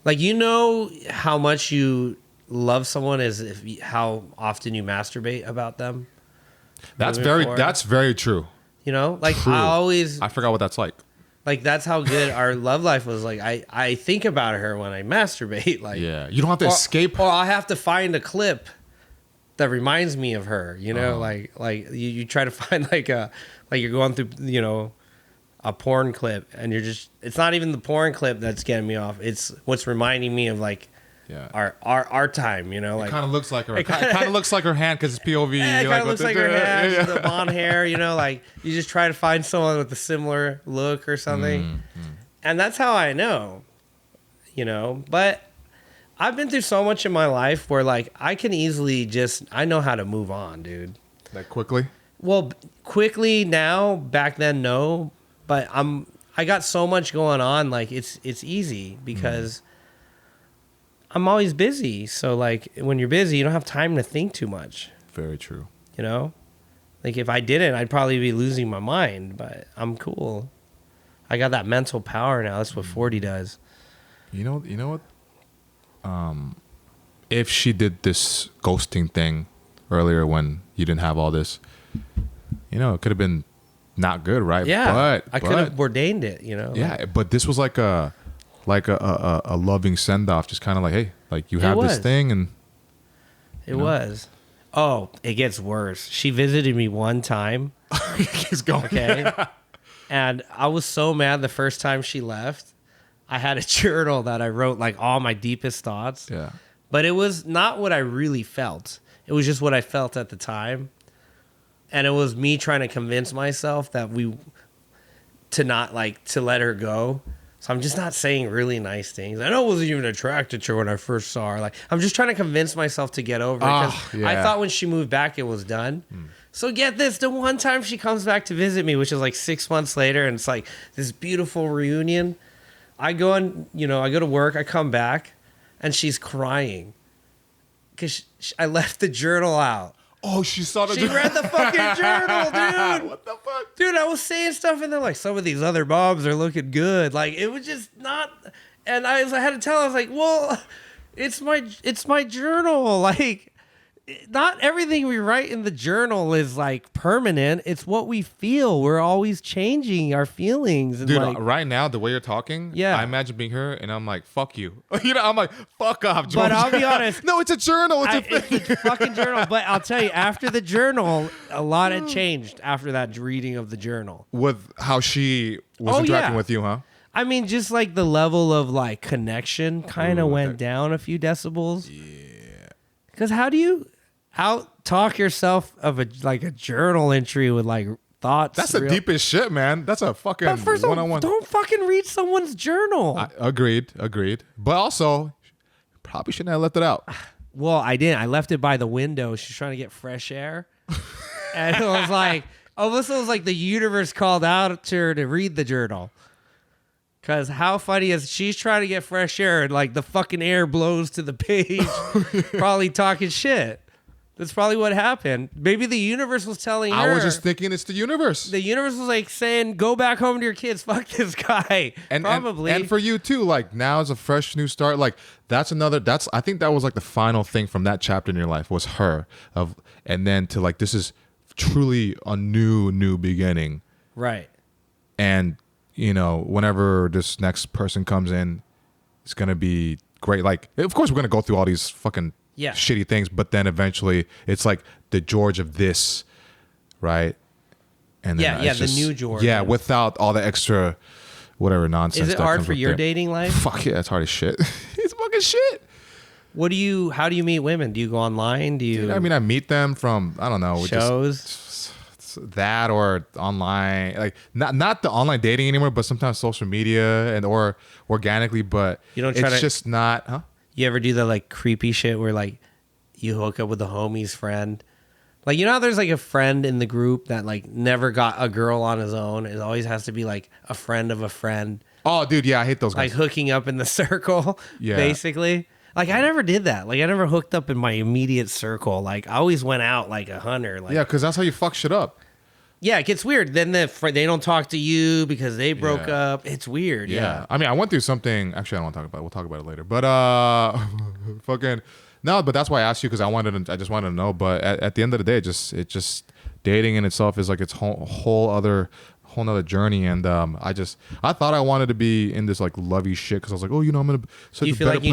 S2: Like you know how much you love someone is how often you masturbate about them.
S1: That's very true.
S2: You know, like
S1: true.
S2: I
S1: forgot what that's like.
S2: Like that's how good our love life was. Like I think about her when I masturbate. Like
S1: yeah, you don't have to escape.
S2: Or I have to find a clip that reminds me of her. You know, like you try to find like you're going through a porn clip, and it's not even the porn clip that's getting me off. It's what's reminding me of like. Yeah. Our time, you know, like
S1: it kind of looks like her. It kind of looks like her hand because it's POV.
S2: Yeah, it kind of looks like her hand, the blonde hair, you know, like you just try to find someone with a similar look or something, and that's how I know, you know. But I've been through so much in my life where like I can easily I know how to move on, dude.
S1: That quickly?
S2: Well, quickly now. Back then, no, but I got so much going on, like it's easy because. I'm always busy. So, like, when you're busy, you don't have time to think too much.
S1: Very true.
S2: You know? Like, if I didn't, I'd probably be losing my mind. But I'm cool. I got that mental power now. That's what 40 does. You
S1: know what? If she did this ghosting thing earlier when you didn't have all this, it could have been not good, right?
S2: Yeah.
S1: But
S2: I could have ordained it, you know?
S1: Yeah, but this was like a loving send off, just kind of like, hey, like you have this thing, and
S2: it was. Oh, it gets worse. She visited me one time.
S1: He's going.
S2: Okay, and I was so mad the first time she left. I had a journal that I wrote like all my deepest thoughts.
S1: Yeah,
S2: but it was not what I really felt. It was just what I felt at the time, and it was me trying to convince myself that to let her go. So I'm just not saying really nice things. I know I wasn't even attracted to her when I first saw her. Like I'm just trying to convince myself to get over it because I thought when she moved back it was done. So get this, the one time she comes back to visit me, which is like 6 months later, and it's like this beautiful reunion. I go to work, I come back, and she's crying because I left the journal out.
S1: Oh, she saw the
S2: She read the fucking journal, dude.
S1: What the fuck?
S2: Dude, I was saying stuff and they're like, some of these other moms are looking good. Like, it was just not... And I had to tell her, I was like, well, it's my journal. Like, not everything we write in the journal is, like, permanent. It's what we feel. We're always changing our feelings. And
S1: dude, right now, the way you're talking,
S2: yeah.
S1: I imagine being her, and I'm like, fuck you. I'm like, fuck off, George.
S2: But I'll be honest.
S1: No, it's a journal.
S2: It's a fucking journal. But I'll tell you, after the journal, a lot had changed after that reading of the journal.
S1: With how she was interacting with you, huh?
S2: I mean, just like the level of like connection kind of went down a few decibels.
S1: Yeah.
S2: Because how do you out talk yourself of a journal entry with like thoughts.
S1: That's the deepest shit, man. That's a fucking
S2: But first of all,
S1: one-on-one.
S2: don't fucking read someone's journal.
S1: Agreed. But also, probably shouldn't have left it out.
S2: Well, I didn't. I left it by the window. She's trying to get fresh air. And it was like, almost was like the universe called out to her to read the journal. Because how funny is she's trying to get fresh air and like the fucking air blows to the page, probably talking shit. That's probably what happened. Maybe the universe was telling her.
S1: I was just thinking it's the universe.
S2: The universe was like saying, go back home to your kids. Fuck this guy. Probably.
S1: And for you too, like now is a fresh new start. Like I think that was like the final thing from that chapter in your life was her and then to like, this is truly a new beginning.
S2: Right.
S1: And whenever this next person comes in, it's going to be great. Like, of course we're going to go through all these fucking shitty things, but then eventually it's like the George of this, right? And then
S2: the new George.
S1: Yeah, without all the extra whatever nonsense.
S2: Is it hard for your dating life?
S1: Fuck yeah, it's hard as shit. It's fucking shit.
S2: How do you meet women? Do you go online?
S1: I meet them from, I don't know,
S2: shows?
S1: That or online, like not the online dating anymore, but sometimes social media or organically, but it's just not, huh?
S2: You ever do the like creepy shit where like you hook up with a homie's friend? Like, how there's like a friend in the group that like never got a girl on his own. It always has to be like a friend of a friend.
S1: Oh, dude, yeah, I hate those guys.
S2: Like hooking up in the circle, basically. Like, I never did that. Like, I never hooked up in my immediate circle. Like, I always went out like a hunter. Like,
S1: yeah, because that's how you fuck shit up.
S2: Yeah, it gets weird. Then they don't talk to you because they broke up. It's weird. Yeah.
S1: I mean, I went through something. Actually, I don't want to talk about it. We'll talk about it later. But fucking no. But that's why I asked you because I just wanted to know. But at the end of the day, it just dating in itself is like its whole nother journey. And I thought I wanted to be in this like lovey shit because I was like, I'm gonna.
S2: Do you feel like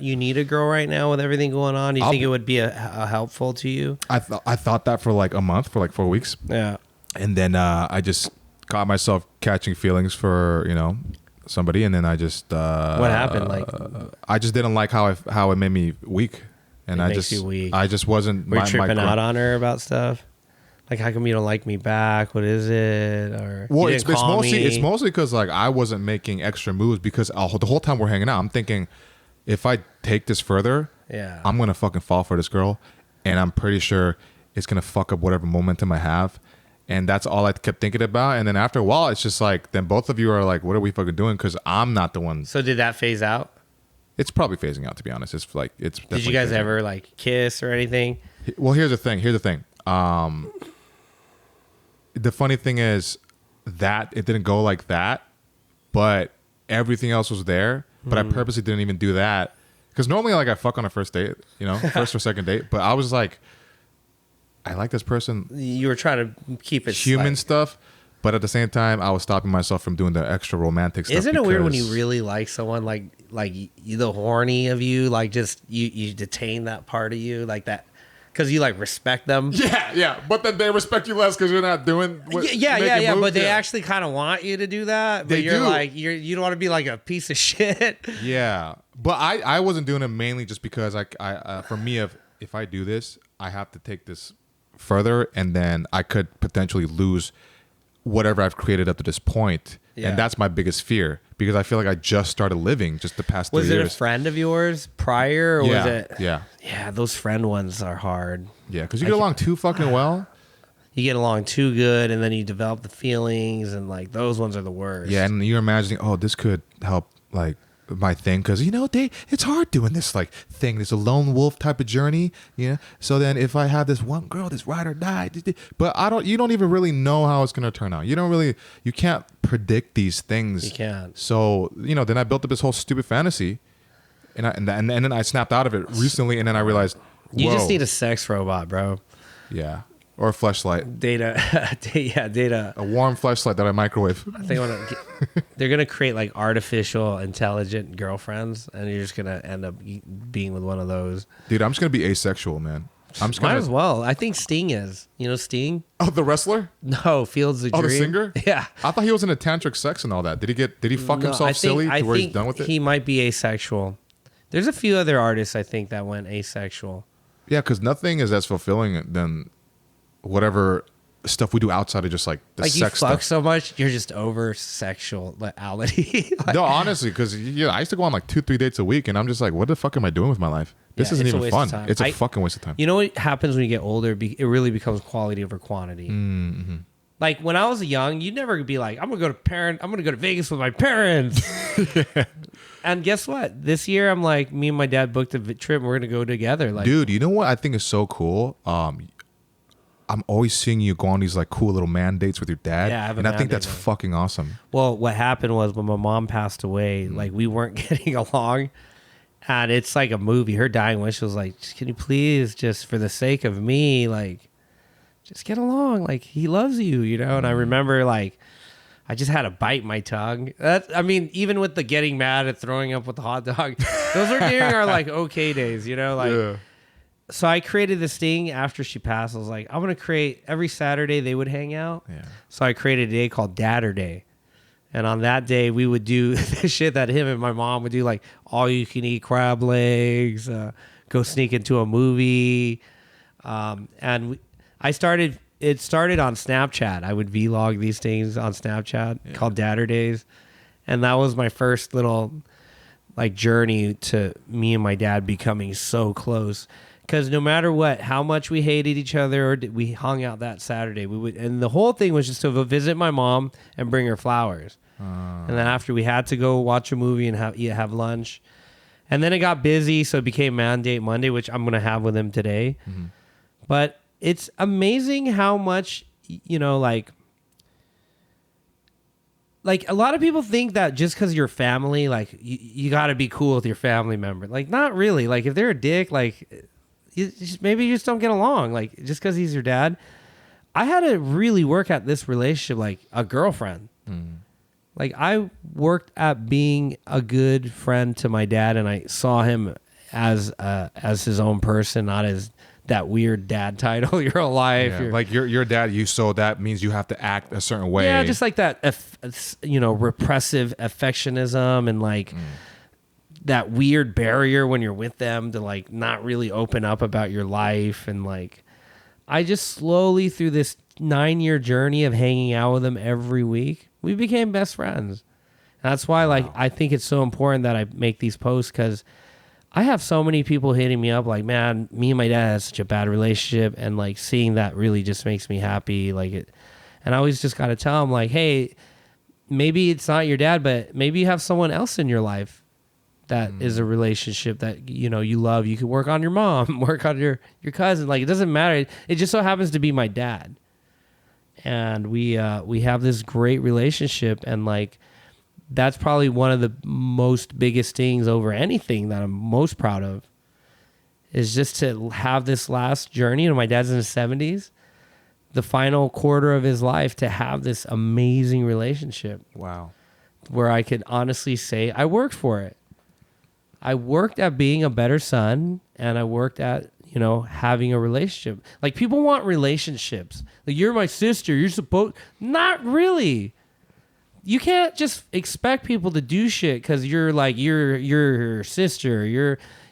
S2: you need a girl right now with everything going on? Do you think it would be a helpful to you?
S1: I thought that for like a month, for like 4 weeks.
S2: Yeah.
S1: And then I just got myself catching feelings for somebody, and then I just
S2: what happened? Like
S1: I just didn't like how it made me weak, and I just wasn't.
S2: Were you tripping out on her about stuff? Like, how come you don't like me back? What is it? Or
S1: it's mostly because like I wasn't making extra moves because the whole time we're hanging out, I'm thinking if I take this further, I'm gonna fucking fall for this girl, and I'm pretty sure it's gonna fuck up whatever momentum I have. And that's all I kept thinking about. And then after a while, it's just like, then both of you are like, what are we fucking doing? Because I'm not the one.
S2: So did that phase out?
S1: It's probably phasing out, to be honest. It's like, it's.
S2: Did you guys ever like kiss or anything?
S1: Well, here's the thing. The funny thing is that it didn't go like that, but everything else was there. But I purposely didn't even do that. Because normally like I fuck on a first date, first or second date. But I was like, I like this person.
S2: You were trying to keep it
S1: human stuff, but at the same time, I was stopping myself from doing the extra romantic stuff.
S2: Isn't it weird when you really like someone, like you, the horny of you, like just you detain that part of you, like that, because you like respect them.
S1: Yeah. But then they respect you less because you're not doing.
S2: Yeah. But they actually kind of want you to do that. But you're like you don't want to be like a piece of shit.
S1: Yeah, but I wasn't doing it mainly just because for me if I do this, I have to take this further, and then I could potentially lose whatever I've created up to this point. And that's my biggest fear because I feel like I just started living just the past 3 years.
S2: Was it a friend of yours prior, or was it?
S1: Yeah,
S2: those friend ones are hard.
S1: Yeah, because you get along too fucking well.
S2: You get along too good, and then you develop the feelings, and like those ones are the worst.
S1: Yeah, and you're imagining, this could help like my thing, because it's hard doing this like thing, this a lone wolf type of journey, so then if I have this one girl, this ride or die, but you don't even really know how it's going to turn out. You can't predict these things.
S2: You can't.
S1: So then I built up this whole stupid fantasy, and then I snapped out of it recently, and then I realized
S2: you just need a sex robot, bro.
S1: Yeah. Or a fleshlight.
S2: Data.
S1: A warm fleshlight that I microwave.
S2: I think they're gonna create like artificial intelligent girlfriends, and you're just gonna end up being with one of those.
S1: Dude, I'm just gonna be asexual, man.
S2: Might as well. I think Sting is. Sting?
S1: Oh, the wrestler?
S2: No, Fields of Dream.
S1: Oh, the singer?
S2: Yeah.
S1: I thought he was into tantric sex and all that. Did he fuck himself silly to where he's done with it?
S2: He might be asexual. There's a few other artists I think that went asexual.
S1: Yeah, because nothing is as fulfilling than whatever stuff we do outside of just like the
S3: like
S1: sex
S3: you fuck
S1: stuff.
S3: so much, you're just over sexuality. Like,
S1: No, honestly, because I used to go on like 2-3 dates a week, and I'm just like, what the fuck am I doing with my life? This
S3: Yeah,
S1: isn't
S3: it's a
S1: even
S3: waste of
S1: fun.
S3: time.
S1: It's a fucking waste of time.
S3: you know what happens when you get older? It really becomes quality over quantity.
S1: Mm-hmm.
S3: Like when I was young, you'd never be like, I'm gonna go to Vegas with my parents. And guess what? This year, I'm like, me and my dad booked a trip. And we're gonna go together. Like,
S1: Dude, you know what I think is so cool? I'm always seeing you go on these like cool little man dates with your dad.
S3: Yeah, I have a
S1: and I
S3: man
S1: think
S3: date
S1: that's
S3: now.
S1: fucking awesome.
S3: well, what happened was when my mom passed away, like we weren't getting along. And it's like a movie. Her dying wish was like, can you please, just for the sake of me, like, just get along. Like, he loves you, you know? And I remember, like, I just had to bite my tongue. I mean, even with the getting mad and throwing up with the hot dog, those are during our, like, okay days, you know? Like,
S1: Yeah.
S3: so I created this thing after she passed. I was like, I'm going to create, every Saturday they would hang out.
S1: Yeah.
S3: So I created a day called Dadder Day. And on that day, we would do the shit that him and my mom would do, like all you can eat crab legs, go sneak into a movie. It started on Snapchat. I would vlog these things on Snapchat called Dadder Days. And that was my first little like journey to me and my dad becoming so close. Because no matter what, how much we hated each other, or we hung out that Saturday. And the whole thing was just to visit my mom and bring her flowers. And then after we had to go watch a movie and have lunch. And then it got busy, so it became Mandate Monday, which I'm going to have with him today. Mm-hmm. But it's amazing how much, you know, like a lot of people think that just because you're family, like you got to be cool with your family member. Like, not really. Like, if they're a dick, like maybe you just don't get along. Like, just because he's your dad. I had to really work at this relationship like a girlfriend. Mm. Like, I worked at being a good friend to my dad, and I saw him as his own person, not as that weird dad title your whole life.
S1: Yeah. Like your dad, so that means you have to act a certain way.
S3: Yeah, just like that, repressive affectionism and like that weird barrier when you're with them to like not really open up about your life. And like, I just slowly through this 9-year journey of hanging out with him every week, we became best friends. And that's why, like, I think it's so important that I make these posts, because I have so many people hitting me up like, man, me and my dad had such a bad relationship, and like seeing that really just makes me happy. Like it, and I always just got to tell them like, hey, maybe it's not your dad, but maybe you have someone else in your life that is a relationship that, you know, you love. You can work on your mom, work on your cousin. Like, it doesn't matter. It just so happens to be my dad. And we have this great relationship, and like that's probably one of the most biggest things over anything that I'm most proud of, is just to have this last journey. And my dad's in his 70s, the final quarter of his life, to have this amazing relationship.
S1: Wow.
S3: Where I could honestly say I worked for it. I worked at being a better son, and I worked at, you know, having a relationship. Like, people want relationships. Like, you're my sister. You're supposed... Not really. You can't just expect people to do shit because you're like, you're her sister.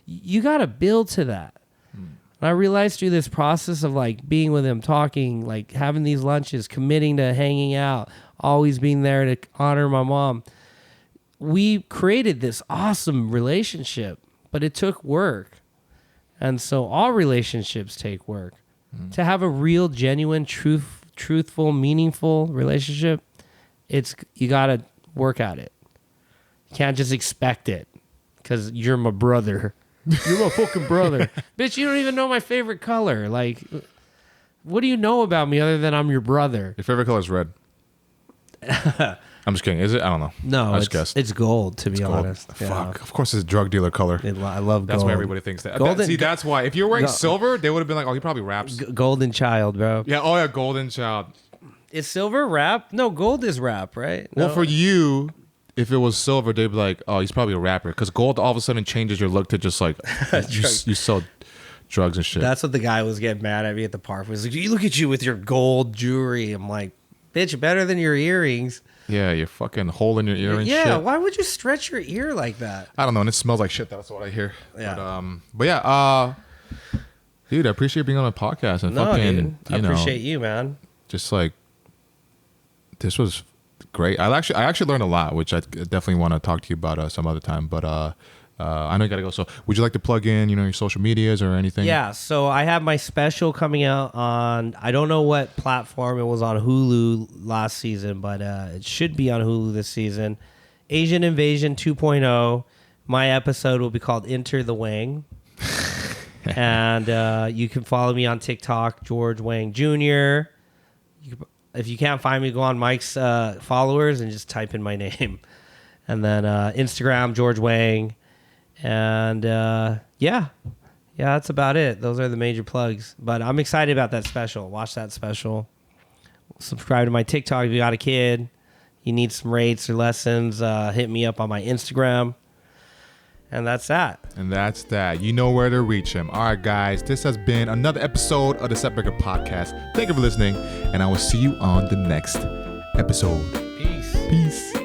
S3: You got to build to that. And I realized through this process of like being with him, talking, like having these lunches, committing to hanging out, always being there to honor my mom, we created this awesome relationship, but it took work. And so all relationships take work. To have a real, genuine, truthful, meaningful relationship, you got to work at it. You can't just expect it because you're my brother. You're my fucking brother. Bitch, you don't even know my favorite color. Like, what do you know about me other than I'm your brother?
S1: Your favorite color is red. I'm just kidding. Is it? I don't know.
S3: No,
S1: I just guessed.
S3: It's gold, to be honest.
S1: Fuck.
S3: Yeah.
S1: Of course, it's a drug dealer color.
S3: I love gold.
S1: That's why everybody thinks that.
S3: Golden-
S1: See, that's why. If you're wearing silver, they would have been like, oh, he probably raps.
S3: Golden child, bro.
S1: Yeah. Oh, yeah. Golden child.
S3: Is silver rap? No, gold is rap, right?
S1: Well,
S3: No.
S1: for you, if it was silver, they'd be like, oh, he's probably a rapper. Because gold all of a sudden changes your look to just like, you sell drugs and shit.
S3: That's what the guy was getting mad at me at the park. Was like, look at you with your gold jewelry. I'm like, bitch, better than your earrings.
S1: Yeah, your fucking hole in your ear and shit.
S3: Yeah, why would you stretch your ear like that?
S1: I don't know, and it smells like shit. That's what I hear.
S3: Yeah.
S1: But yeah, dude, I appreciate being on my podcast and
S3: No,
S1: fucking,
S3: dude. I appreciate you, man.
S1: just like this was great. I actually learned a lot, which I definitely want to talk to you about some other time. But I know you gotta go. So would you like to plug in, your social medias or anything?
S3: Yeah. So I have my special coming out on, I don't know what platform. It was on Hulu last season, but it should be on Hulu this season. Asian Invasion 2.0. My episode will be called Enter the Wang. And you can follow me on TikTok, George Wang Jr. If you can't find me, go on Mike's followers and just type in my name. And then Instagram, George Wang. And yeah, that's about it. Those are the major plugs. But I'm excited about that special. Watch that special. Subscribe to my TikTok if you got a kid. You need some rates or lessons, hit me up on my Instagram. And that's that.
S1: And that's that. You know where to reach him. All right, guys. This has been another episode of the Setbreaker Podcast. Thank you for listening. And I will see you on the next episode.
S3: Peace.
S1: Peace.